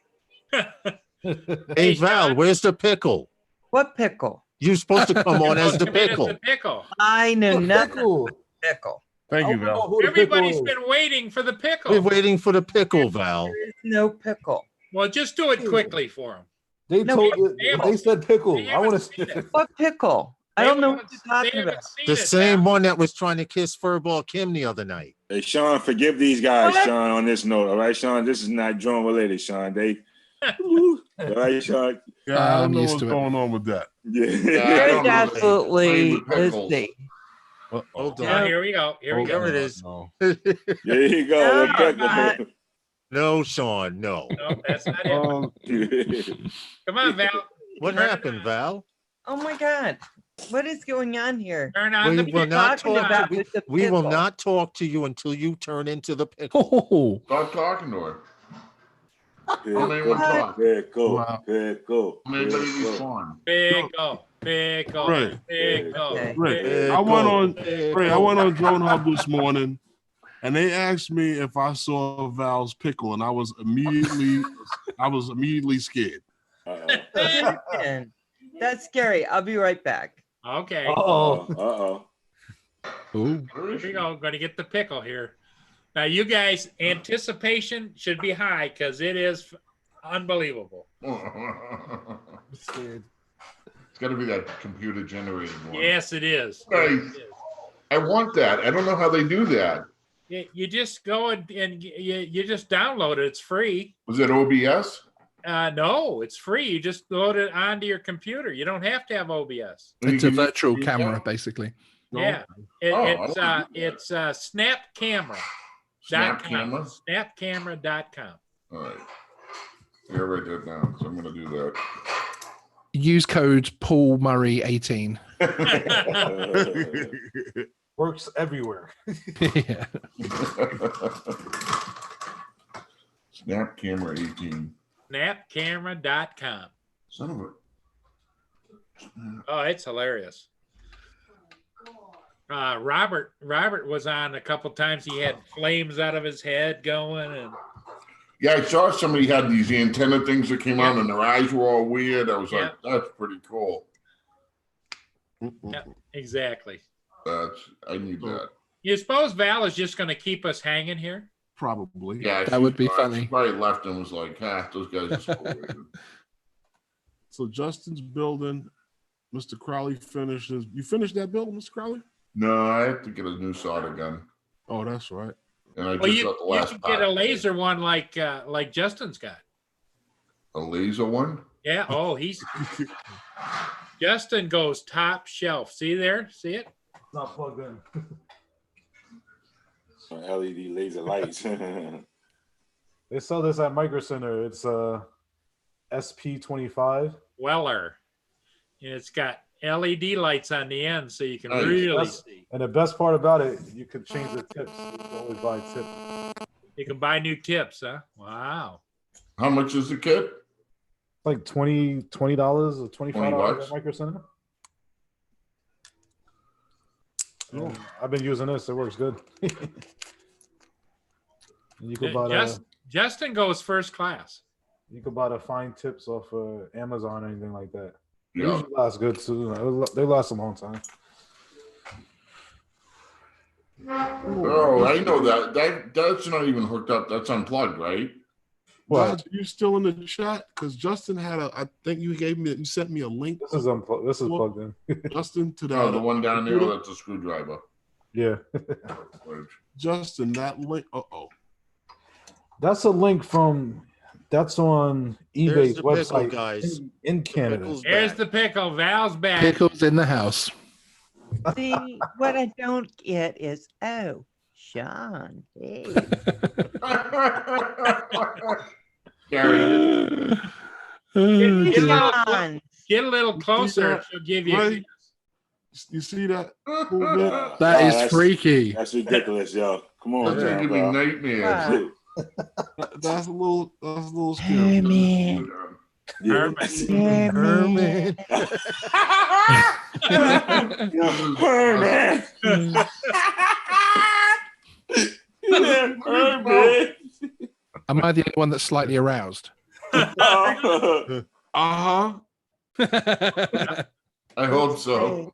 Hey, Val, Sean. where's the pickle? What pickle? You're supposed to come on as the Come in pickle. the pickle. I know What nothing. pickle? Pickle. Thank I you, don't know Val. who the Everybody's pickle is. been waiting for the pickle. We're waiting for the pickle, Val. There is no pickle. Well, just do it quickly for him. They No, told you. they They said pickle. they I want haven't to. seen it. What pickle? I don't know what you're talking They haven't about. seen The it, same Val. one that was trying to kiss Furball Kim the other night. Hey, Sean, forgive these guys, What? Sean, on this note. All right, Sean, this is not drone related, Sean. All right, Sean. Yeah, I I'm don't know used what's to it. going on with that. Yeah, I Yeah. don't There's know that. absolutely, Playing with let's pickles. see. Hold Now, on. here we go. Here we There go. it is. No. There you go. No, the not- pickle. No, Sean, no. No, that's not it. Um, Come on, Val. What Turn it happened, on. Val? Oh my God. What is going on here? Turn on the We will pickle. not talking talk. about To, with the we will pickle? not talk to you until you turn into the pickle. Oh, Stop talking to her. Pickle, anyone talk. pickle, Wow. pickle, Don't anybody pickle. respond. Pickle. Pickle. Right. Pickle. Okay. Ray, Pickle. I went on. Pickle. Ray, I went on Drone Hub this morning, and they asked me if I saw Val's pickle, and I was immediately scared. Uh-oh. And that's scary. I'll be right back. Okay. Oh, Uh-oh. ooh. Where is Here we she? go. Going to get the pickle here. Now, you guys, anticipation should be high because it is unbelievable. It's got to be that computer generated one. Yes, it is. Right. It is. I want that. I don't know how they do that. You just go and you just download it. It's free. Was it OBS? No, it's free. You just load it onto your computer. You don't have to have OBS. It's a virtual Yeah. camera, basically. No? Yeah, Oh, I don't do it's Snap Camera. Snap camera. Snapcamera.com. All right. Yeah, write that down. So I'm going to do that. Use code Paul Murray 18. works everywhere. Yeah. Snap camera 18. Snapcamera.com. Son of a. Oh, it's hilarious. Robert was on a couple times. He had flames out of his head going, and Yeah, I saw somebody had these antenna things that came out and their eyes were all weird. I was like, that's pretty cool. yeah, exactly. I need that. You suppose Val is just going to keep us hanging here? Probably. Yeah, That would be she funny. probably left and was like, those guys are so weird. So Justin's building. Mr. Crowley finishes. You finished that build, Mr. Crowley? No, I have to get a new solder gun. Oh, that's right. And I Well, just you got the you last could get part. a laser one like Justin's got. A laser one? Yeah. Oh, Justin goes top shelf. See there? See it? It's not plugged in. Some LED laser lights. They sell this at Micro Center. It's SP25. Weller. And it's got LED lights on the end so you can Nice. really That's- see. And the best part about it, you can change the tips. You can always buy tips. You can buy new tips, huh? Wow. How much is the kit? Like $20 or $25 bucks. at Micro Center. Oh. And I've been using this. It works good. And you could buy Justin goes first class. the fine tips off Amazon or anything like that. They Yeah. usually last good too. They last a long time. Oh, I know that's not even hooked up. That's unplugged, right? Well, Dodge, you still in the chat? Because Justin had I think you sent me a link, this is unplugged. This is plugged in. Justin, to that. No, the one down there, computer. that's a screwdriver. Yeah, Justin, that link. that's a link from. That's on There's eBay's the pickle, website guys. in Canada. Pickle's There's back. the pickle. Val's back. Pickles in the house. See, what I don't get is, oh, Sean, hey. Gary, Sean. Get a little closer. that? She'll give you. Right. You see that? Cool bit? That is that's- freaky. That's ridiculous, yo. Come on, that's gonna give me bro. nightmares. Wow. That's a little scary. Herman. Yeah. Herman. Herman. Herman. Am I the only one that's slightly aroused? Oh. Uh-huh. I hope so.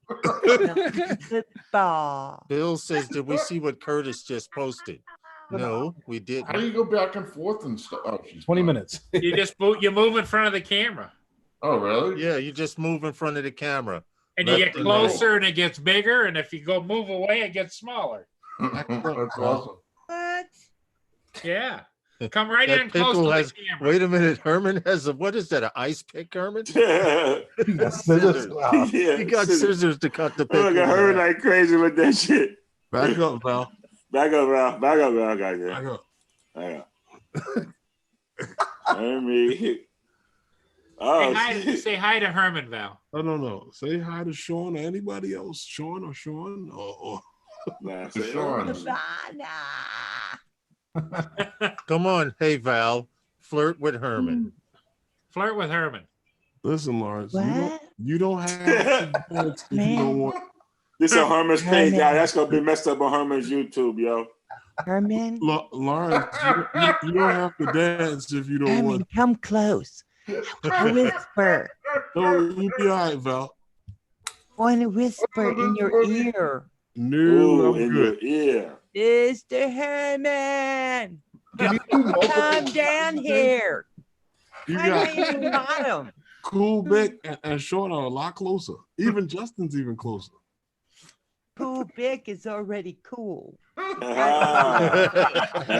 Football. Bill says, did we see what Curtis just posted? No, we How do didn't. you go back and forth and stuff? Oh, she's 20 gone. minutes. You move in front of the camera, Oh, really? Yeah, you just move in front of the camera. and you Left get and closer, and it gets bigger. And if you move away, it gets smaller. That's awesome. What? Yeah, come right That in close pickle to has- the camera. Wait a minute, Herman has a, what is that, an ice pick, Herman? That's scissors. Wow. Yeah, He got scissors to cut the pickle. Look at her like crazy with that shit. Back up, Val. Back up, bro. Back up, bro. I got you. Back up. Hang on. Herman. Oh, Say hi to Herman, Val. I don't know. Say hi to Sean or anybody else. Sean or nah, To Sean. Savannah. Come on, hey Val, flirt with Herman. Flirt with Herman. listen, Lawrence. What? You don't have to dance if you don't want. this is Herman's page, Herman. y'all. That's gonna be messed up on Herman's YouTube, yo. Herman. Lawrence, you don't have to dance if you don't Herman, want. come close. I whisper. No, you'll be all right, Val. Want to whisper in your ear. No, Ooh, I'm in good. your ear. Mr. Herman, come down here. You I got ain't even got him. Cool, Big, and Sean are a lot closer. Even Justin's even closer. Cool Bick is already cool.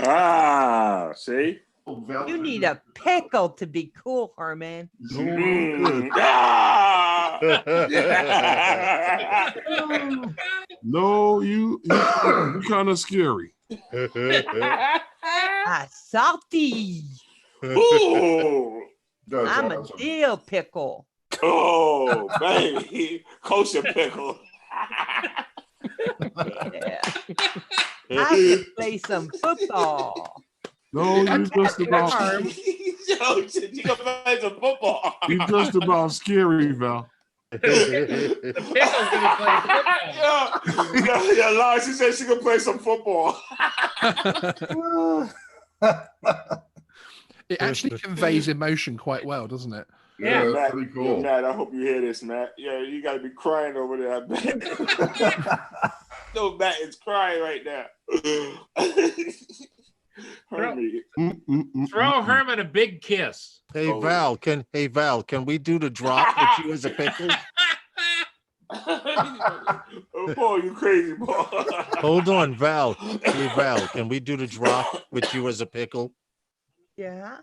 Ah, see? You need a pickle to be cool, Herman. No, I'm good. Ah! No, you kind of scary. Ah, salty. Ooh. That's I'm awesome. a deal pickle. Oh, baby. Kosher pickle. Yeah. I can play some football. No, you just about Yo, you can play some football. you just about scary, Val. The pickle's gonna play football. Yo, Laura, she said she can play some football. It actually conveys emotion quite well, doesn't it? Yeah, Matt, that's pretty cool. Matt, I hope you hear this, Matt. Yeah, you gotta be crying over there, I bet. No, Matt is crying right now. Hermie. Throw Herman a big kiss. Hey Oh. Val, can we do the drop with you as a pickle? Oh, boy, you crazy boy. Hold on, Val. Hey Val, can we do the drop with you as a pickle? Yeah.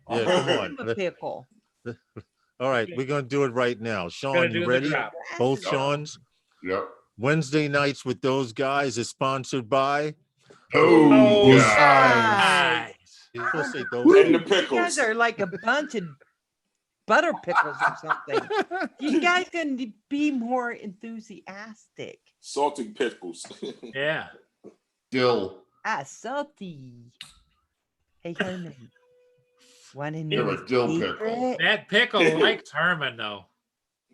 Yeah, come I'm a on. pickle. All right, we're gonna do it right now. Gonna Sean, do you the ready? drop. Both Sean's. Yep. Wednesday nights with those guys is sponsored by. Oh, Nice. You're supposed to say those. And the You pickles. guys are like a bunch of butter pickles or something. You guys gonna be more enthusiastic. Salted pickles. Yeah. Dill. Ah, salty. Hey Herman, want to You're know a dill pickle. secret? That pickle likes Herman though.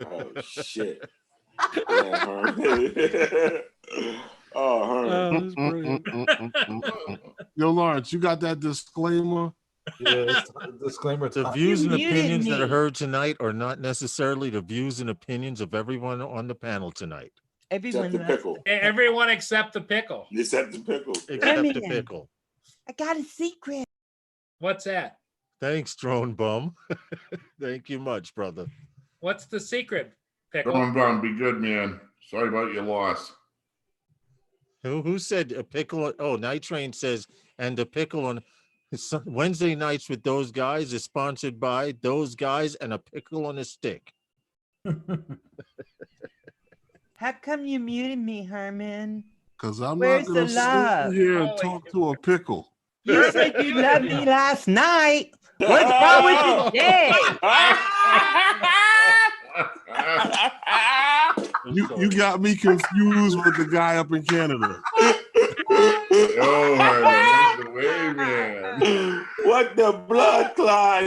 Oh shit. Yeah, Herman. Oh, Herman. That's brilliant. Yo, Lawrence, you got that disclaimer? Yeah, it's a disclaimer. The To views and muted opinions that are me. heard tonight are not necessarily the views and opinions of everyone on the panel tonight, Everyone Except the loves pickle. Everyone except the pickle. Except the pickle. except the Herman. pickle. I got a secret. What's that? Thanks, Drone Bum. Thank you much, brother. What's the secret, pickle? Bum, be good, man. Sorry about your loss. Who said a pickle? Oh, Night Train says, and the pickle on Wednesday nights with those guys is sponsored by those guys and a pickle on a stick. How come you muted me, Herman? Because I'm Where's not the going to sit love? here and Oh, talk to a pickle. You said you loved me last night. What's wrong with you today? You got me confused with the guy up in Canada. Yo, Herman, that's the way, man. What the blood clot?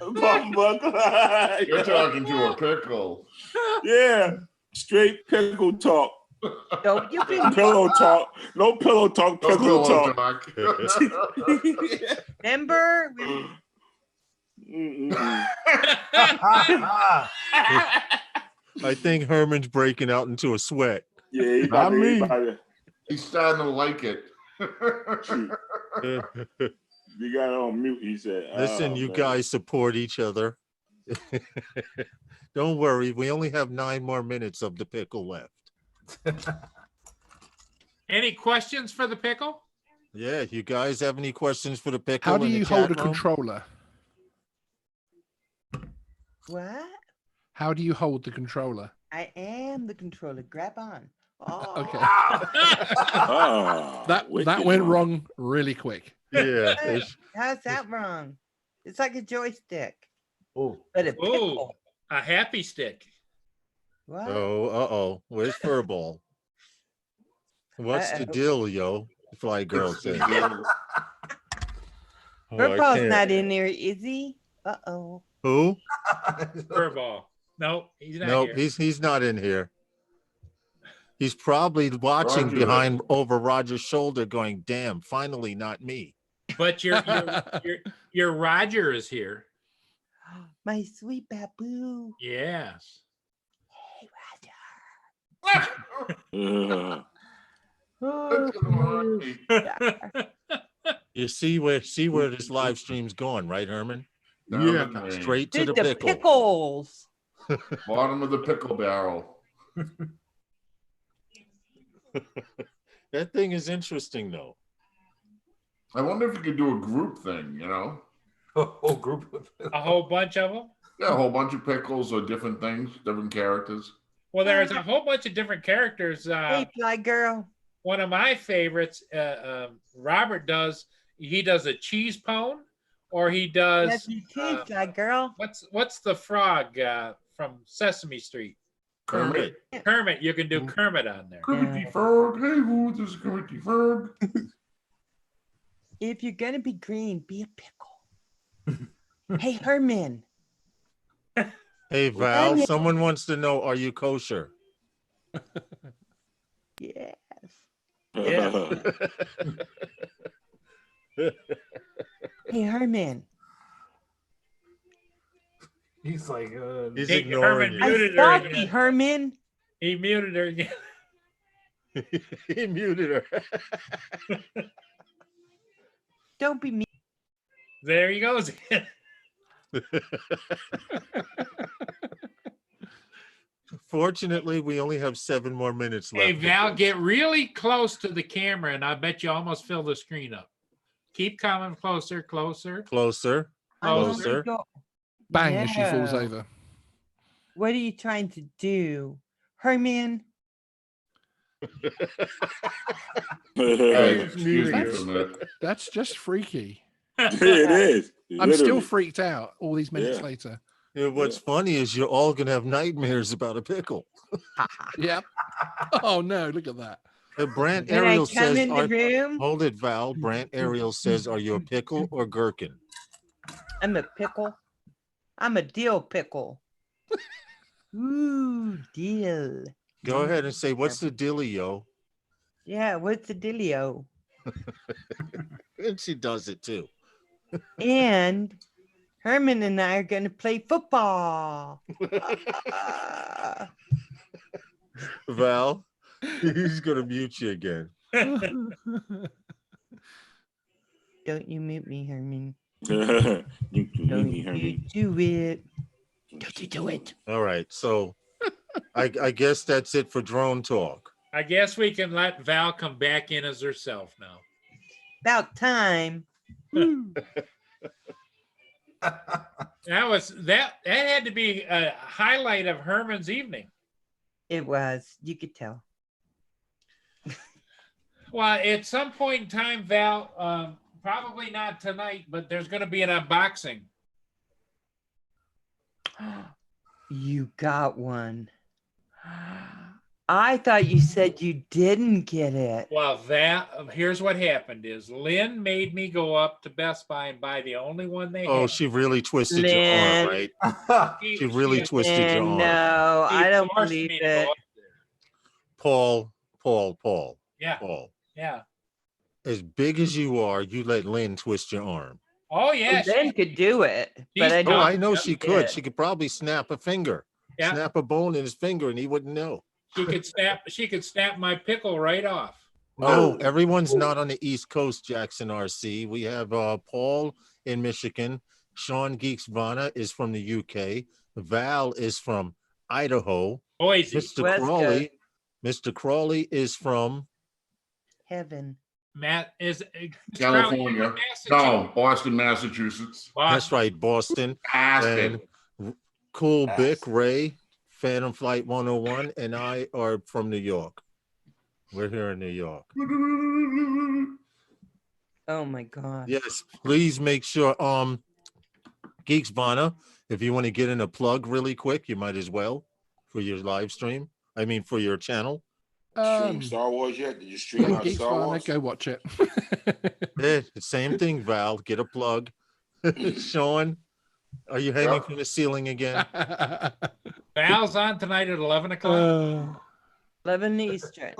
Bumba clot. You're talking to a pickle. Yeah. Straight pickle talk. Don't you can Pillow talk. No pillow talk, No pickle pillow talk. talk. remember? Mm-mm. I think Herman's breaking out into a sweat. Yeah, he Not me. He's starting to like it. You got it on mute, he said. Listen, Oh, you man. guys support each other. Don't worry, we only have 9 more minutes of the pickle left. Any questions for the pickle? Yeah, you guys have any questions for the pickle? How do in the you hold a chat room? controller? What? How do you hold the controller? I am the controller. Grab on. Oh, Okay. Ah, That wicked went one. wrong really quick. Yeah. Hey, how's that wrong? It's like a joystick, Oh, but a Oh, pickle. a happy stick. What? Oh, where's Furball? What's the Uh-oh. deal, yo? Fly girl said. Oh, I Purple's can't. not in there, is he? Uh-oh. Who? Furball. No, he's not Nope, here. he's not in here. He's probably watching Roger behind over Roger's shoulder, going, "Damn, finally not me." But your Roger is here. My sweet babu. Yes. Hey, Ugh. Roger. You see where this live stream's going, right, Herman? Yeah. Straight to Dude, the the pickle. pickles. Bottom of the pickle barrel. That thing is interesting, though. I wonder if you could do a group thing, you know? whole group of A whole bunch of them. Yeah, a whole bunch of pickles or different things, different characters. Well, there's a whole bunch of different characters. Hey, fly girl. One of my favorites, Robert does. He does a cheese pone, or he does. That's you too, fly girl. What's the frog from Sesame Street? Kermit. Kermit. You can do Kermit on there. Kermit Frog. Hey, who? This is Kermit Frog. If you're gonna be green, be a pickle. Hey, Herman. Hey, Val, someone wants to know, are you kosher? Yes. Yeah. Hey, Herman. He's like, He's Hey, ignoring Herman, I Muted her thought again. you, Herman. He muted her again. you. He muted her. Don't be mean. There he goes again. Fortunately, we only have 7 more minutes left. Hey, Val, get really close to the camera, and I bet you almost fill the screen up. Keep coming closer, closer. Closer. I want Closer. to go- Bang, as she falls No. over. What are you trying to do, Herman? Hey, excuse me That's- for a minute. That's just freaky. it is. I'm still Literally. freaked out all these minutes Yeah. later. Yeah, what's funny is you're all gonna have nightmares about a pickle. Yep. Oh no, look at that. Brant When I Ariel come says, in the room, hold it, Val. Brant Ariel says, are you a pickle or gherkin? I'm a pickle. I'm a dill pickle. Ooh, dill. Go ahead and say, what's the dealio? Yeah, what's the dealio? And she does it too. And Herman and I are going to play football. Val, he's gonna mute you again. Don't you mute me, Herman. You Don't me, you Henry. do it. Don't you do it. All right, so I guess that's it for drone talk. I guess we can let Val come back in as herself now. About time. That had to be a highlight of Herman's evening. It was. You could tell. Well, at some point in time, Val, probably not tonight, but there's going to be an unboxing. You got one. I thought you said you didn't get it. Well, here's what happened is Lynn made me go up to Best Buy and buy the only one they Oh, had. she really twisted your arm, right? She really twisted your arm. No, she I don't forced believe me to it. go up there. Paul. Yeah, Paul. yeah. As big as you are, you let Lynn twist your arm. Oh, yeah. Ben could do it, but she's I Oh, don't. I know she could. Yeah. She could probably snap a finger, Yeah. snap a bone in his finger, and he wouldn't know. She could snap my pickle right off. No, everyone's not on the East Coast, Jackson RC. We have Paul in Michigan. Sean Geeks Vana is from the UK. Val is from Idaho. Boise. Mr. West Crawley. Mr. Crawley is from Heaven. Matt is California. No, Boston, Massachusetts. that's right, Boston. Aspen. And Cool Bick Ray, Phantom Flight 101, and I are from New York. We're here in New York. Oh my God. Yes, please make sure, Geeks Vana, if you want to get in a plug really quick, you might as well for your live stream. I mean, for your channel. Stream Star Wars yet? Did you stream out Geeks Star Vana, Wars? go watch it. Yeah, the same thing, Val. Get a plug. Sean, are you hanging from the ceiling again? Val's on tonight at 11 o'clock. 11 Eastern.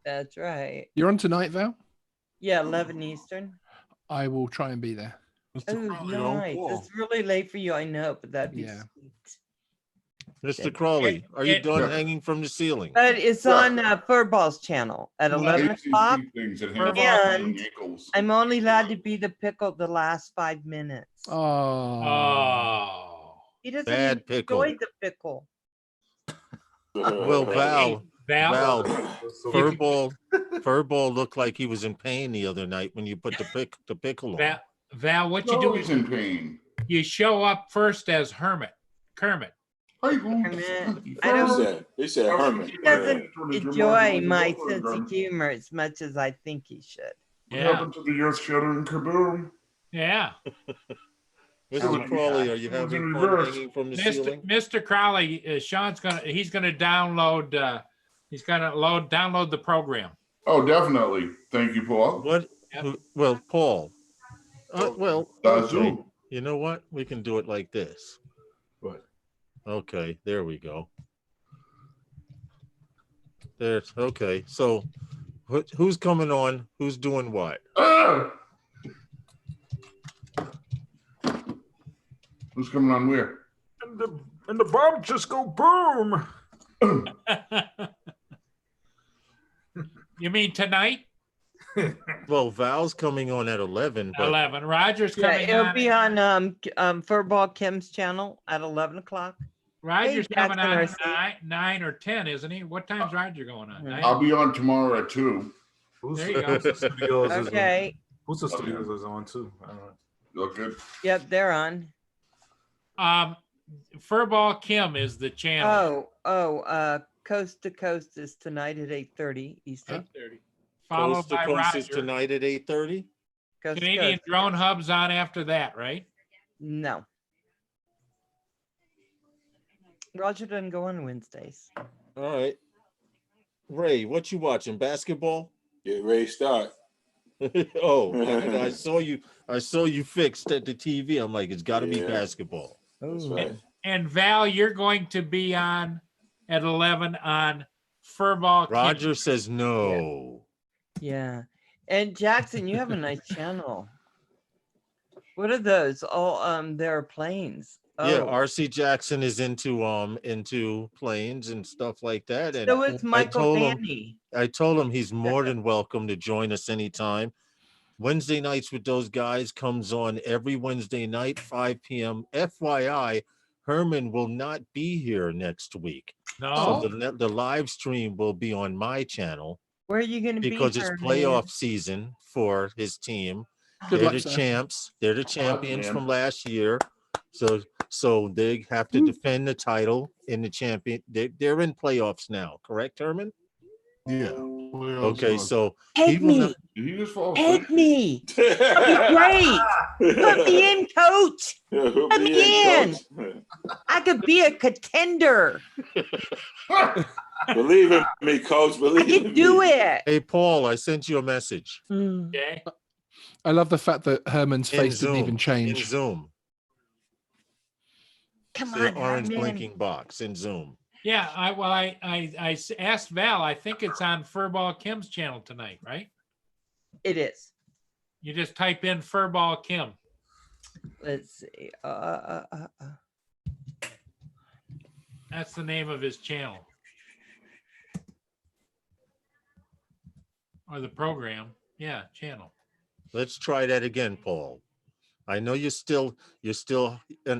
That's right. You're on tonight, Val? Yeah, 11 Eastern. I will try and be there. Oh, nice. It's really late for you, I know, but that'd be Yeah. sweet. Mr. Crawley, are you done hanging from the ceiling? But it's on Furball's channel at 11 o'clock. And I'm only allowed to be the pickle the last 5 minutes. Oh. He doesn't Bad even pickle. enjoy the pickle. Well, Val, Val, Furball looked like he was in pain the other night when you put the pickle on. Val, what you do Always is in pain. you show up first as Kermit. They said Herman. He doesn't enjoy my sense of humor as much as I think he should. What happened to the earth shattering kaboom? Yeah. Mr. Crawley, are you having fun hanging from the ceiling? Mr. Crowley, Sean's gonna download the program. Oh, definitely. Thank you, Paul. What? Well, Paul. Well, okay. Zoom. You know what? We can do it like this. What? Okay, there we go. There's okay. So, who's coming on? Who's doing what? Who's coming on where? And the bomb just go boom. You mean tonight? Well, Val's coming on at 11. But 11. Roger's Yeah, coming it'll on. be on Furball Kim's channel at 11 o'clock. Roger's Hey, coming on Jackson at 9 or 10, isn't he? What time's Roger going on? 9? I'll be on tomorrow at 2. There you go. Studios is Okay. Who's the studios is on too? I don't know. Look good. Yep, they're on. Furball Kim is the channel. Coast to Coast is tonight at 8:30 Eastern. 8:30. Followed Coast to by Coast is Roger. tonight at 8:30. Coast to Canadian Coast. Drone Hub's on after that, right? No. Roger doesn't go on Wednesdays. All right. Ray, what you watching? Basketball? Get ready to start. Oh, I saw you fixed at the TV. I'm like, it's got to be Yeah. basketball. That's Ooh. right. And Val, you're going to be on at 11 on Furball. Roger says no. Yeah. And Jackson, you have a nice channel. What are those? Oh, they're planes. Yeah, Oh. RC Jackson is into planes and stuff like that. And So it's Michael told him- Vanny. I told him he's more than welcome to join us anytime. Wednesday nights with those guys comes on every Wednesday night, 5 p.m. FYI, Herman will not be here next week. No. So the live stream will be on my channel Where are you going to be? because it's Herman? playoff season for his team. Good They're luck, the sir. champs. They're the champions man. from last year. So they have to defend the title in the champion. They're in playoffs now, correct, Herman? Yeah. Okay, so Take will me. not- Did he just fall asleep? Take me. Great. Put me in, coach. Put me in. Coach. I could be a contender. Believe in me, coach. I Believe in can do me. it. Hey, Paul, I sent you a message Okay. I love the fact that Herman's in face didn't Zoom. even In change. Zoom, Come the on, orange Herman. blinking box in Zoom. Yeah. I asked Val. I think it's on Furball Kim's channel tonight, right? It is. You just type in Furball Kim. Let's see. That's the name of his channel. Or the program. Yeah, channel. Let's try that again, Paul. I know you're still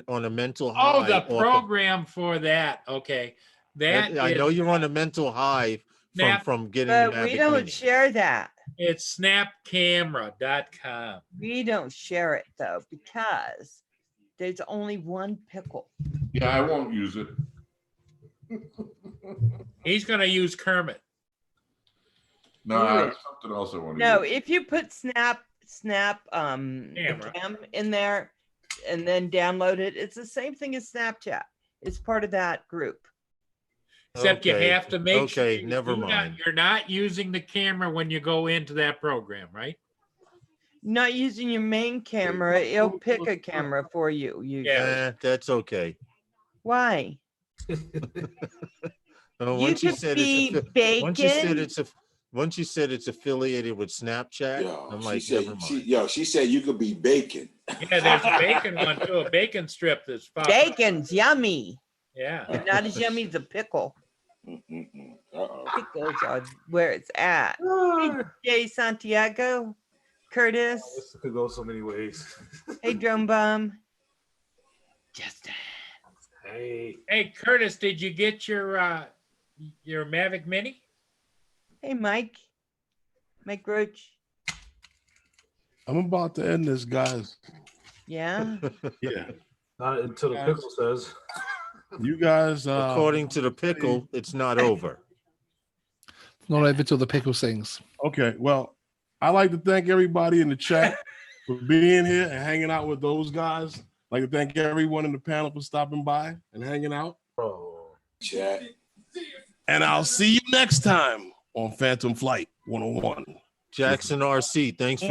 on a mental high. Oh, the off of- program for that. Okay. That I know is- you're on a mental high Snap. from getting But the we Mavic don't Mini. share that. It's snapcamera.com. We don't share it though, because there's only one pickle. Yeah, I won't use it. He's going to use Kermit. No, Do that's something else I want to No, use. if you put Snap Camera. Cam in there and then download it, it's the same thing as Snapchat. It's part of that group. Except you Okay, have to make sure okay, never you're not- mind. You're not using the camera when you go into that program, right? Not using your main camera, it'll pick a camera for you. Yeah. That's okay. Why? Once you you could said be it's bacon. once you said it's affiliated with Snapchat, Yo, I'm she like, said, never mind. she said you could be bacon. Yeah, there's a bacon one too, a bacon strip that's popping up. Bacon's yummy, Yeah. but not as yummy as a pickle. Uh-oh. Pickles are where it's at. Hey, Jay Santiago, Curtis. This could go so many ways. Hey, Drone Bum. Justin. Hey, Hey, Curtis, did you get your Mavic Mini? Hey, Mike. Mike Roach. I'm about to end this, guys. Yeah. Yeah. not until the pickle says. You guys, According to the pickle, it's not over. Not over till the pickle sings. okay. Well, I like to thank everybody in the chat for being here and hanging out with those guys. I'd like to thank everyone in the panel for stopping by and hanging out. Bro. Chat. And I'll see you next time on Phantom Flight 101. Jackson RC, thanks for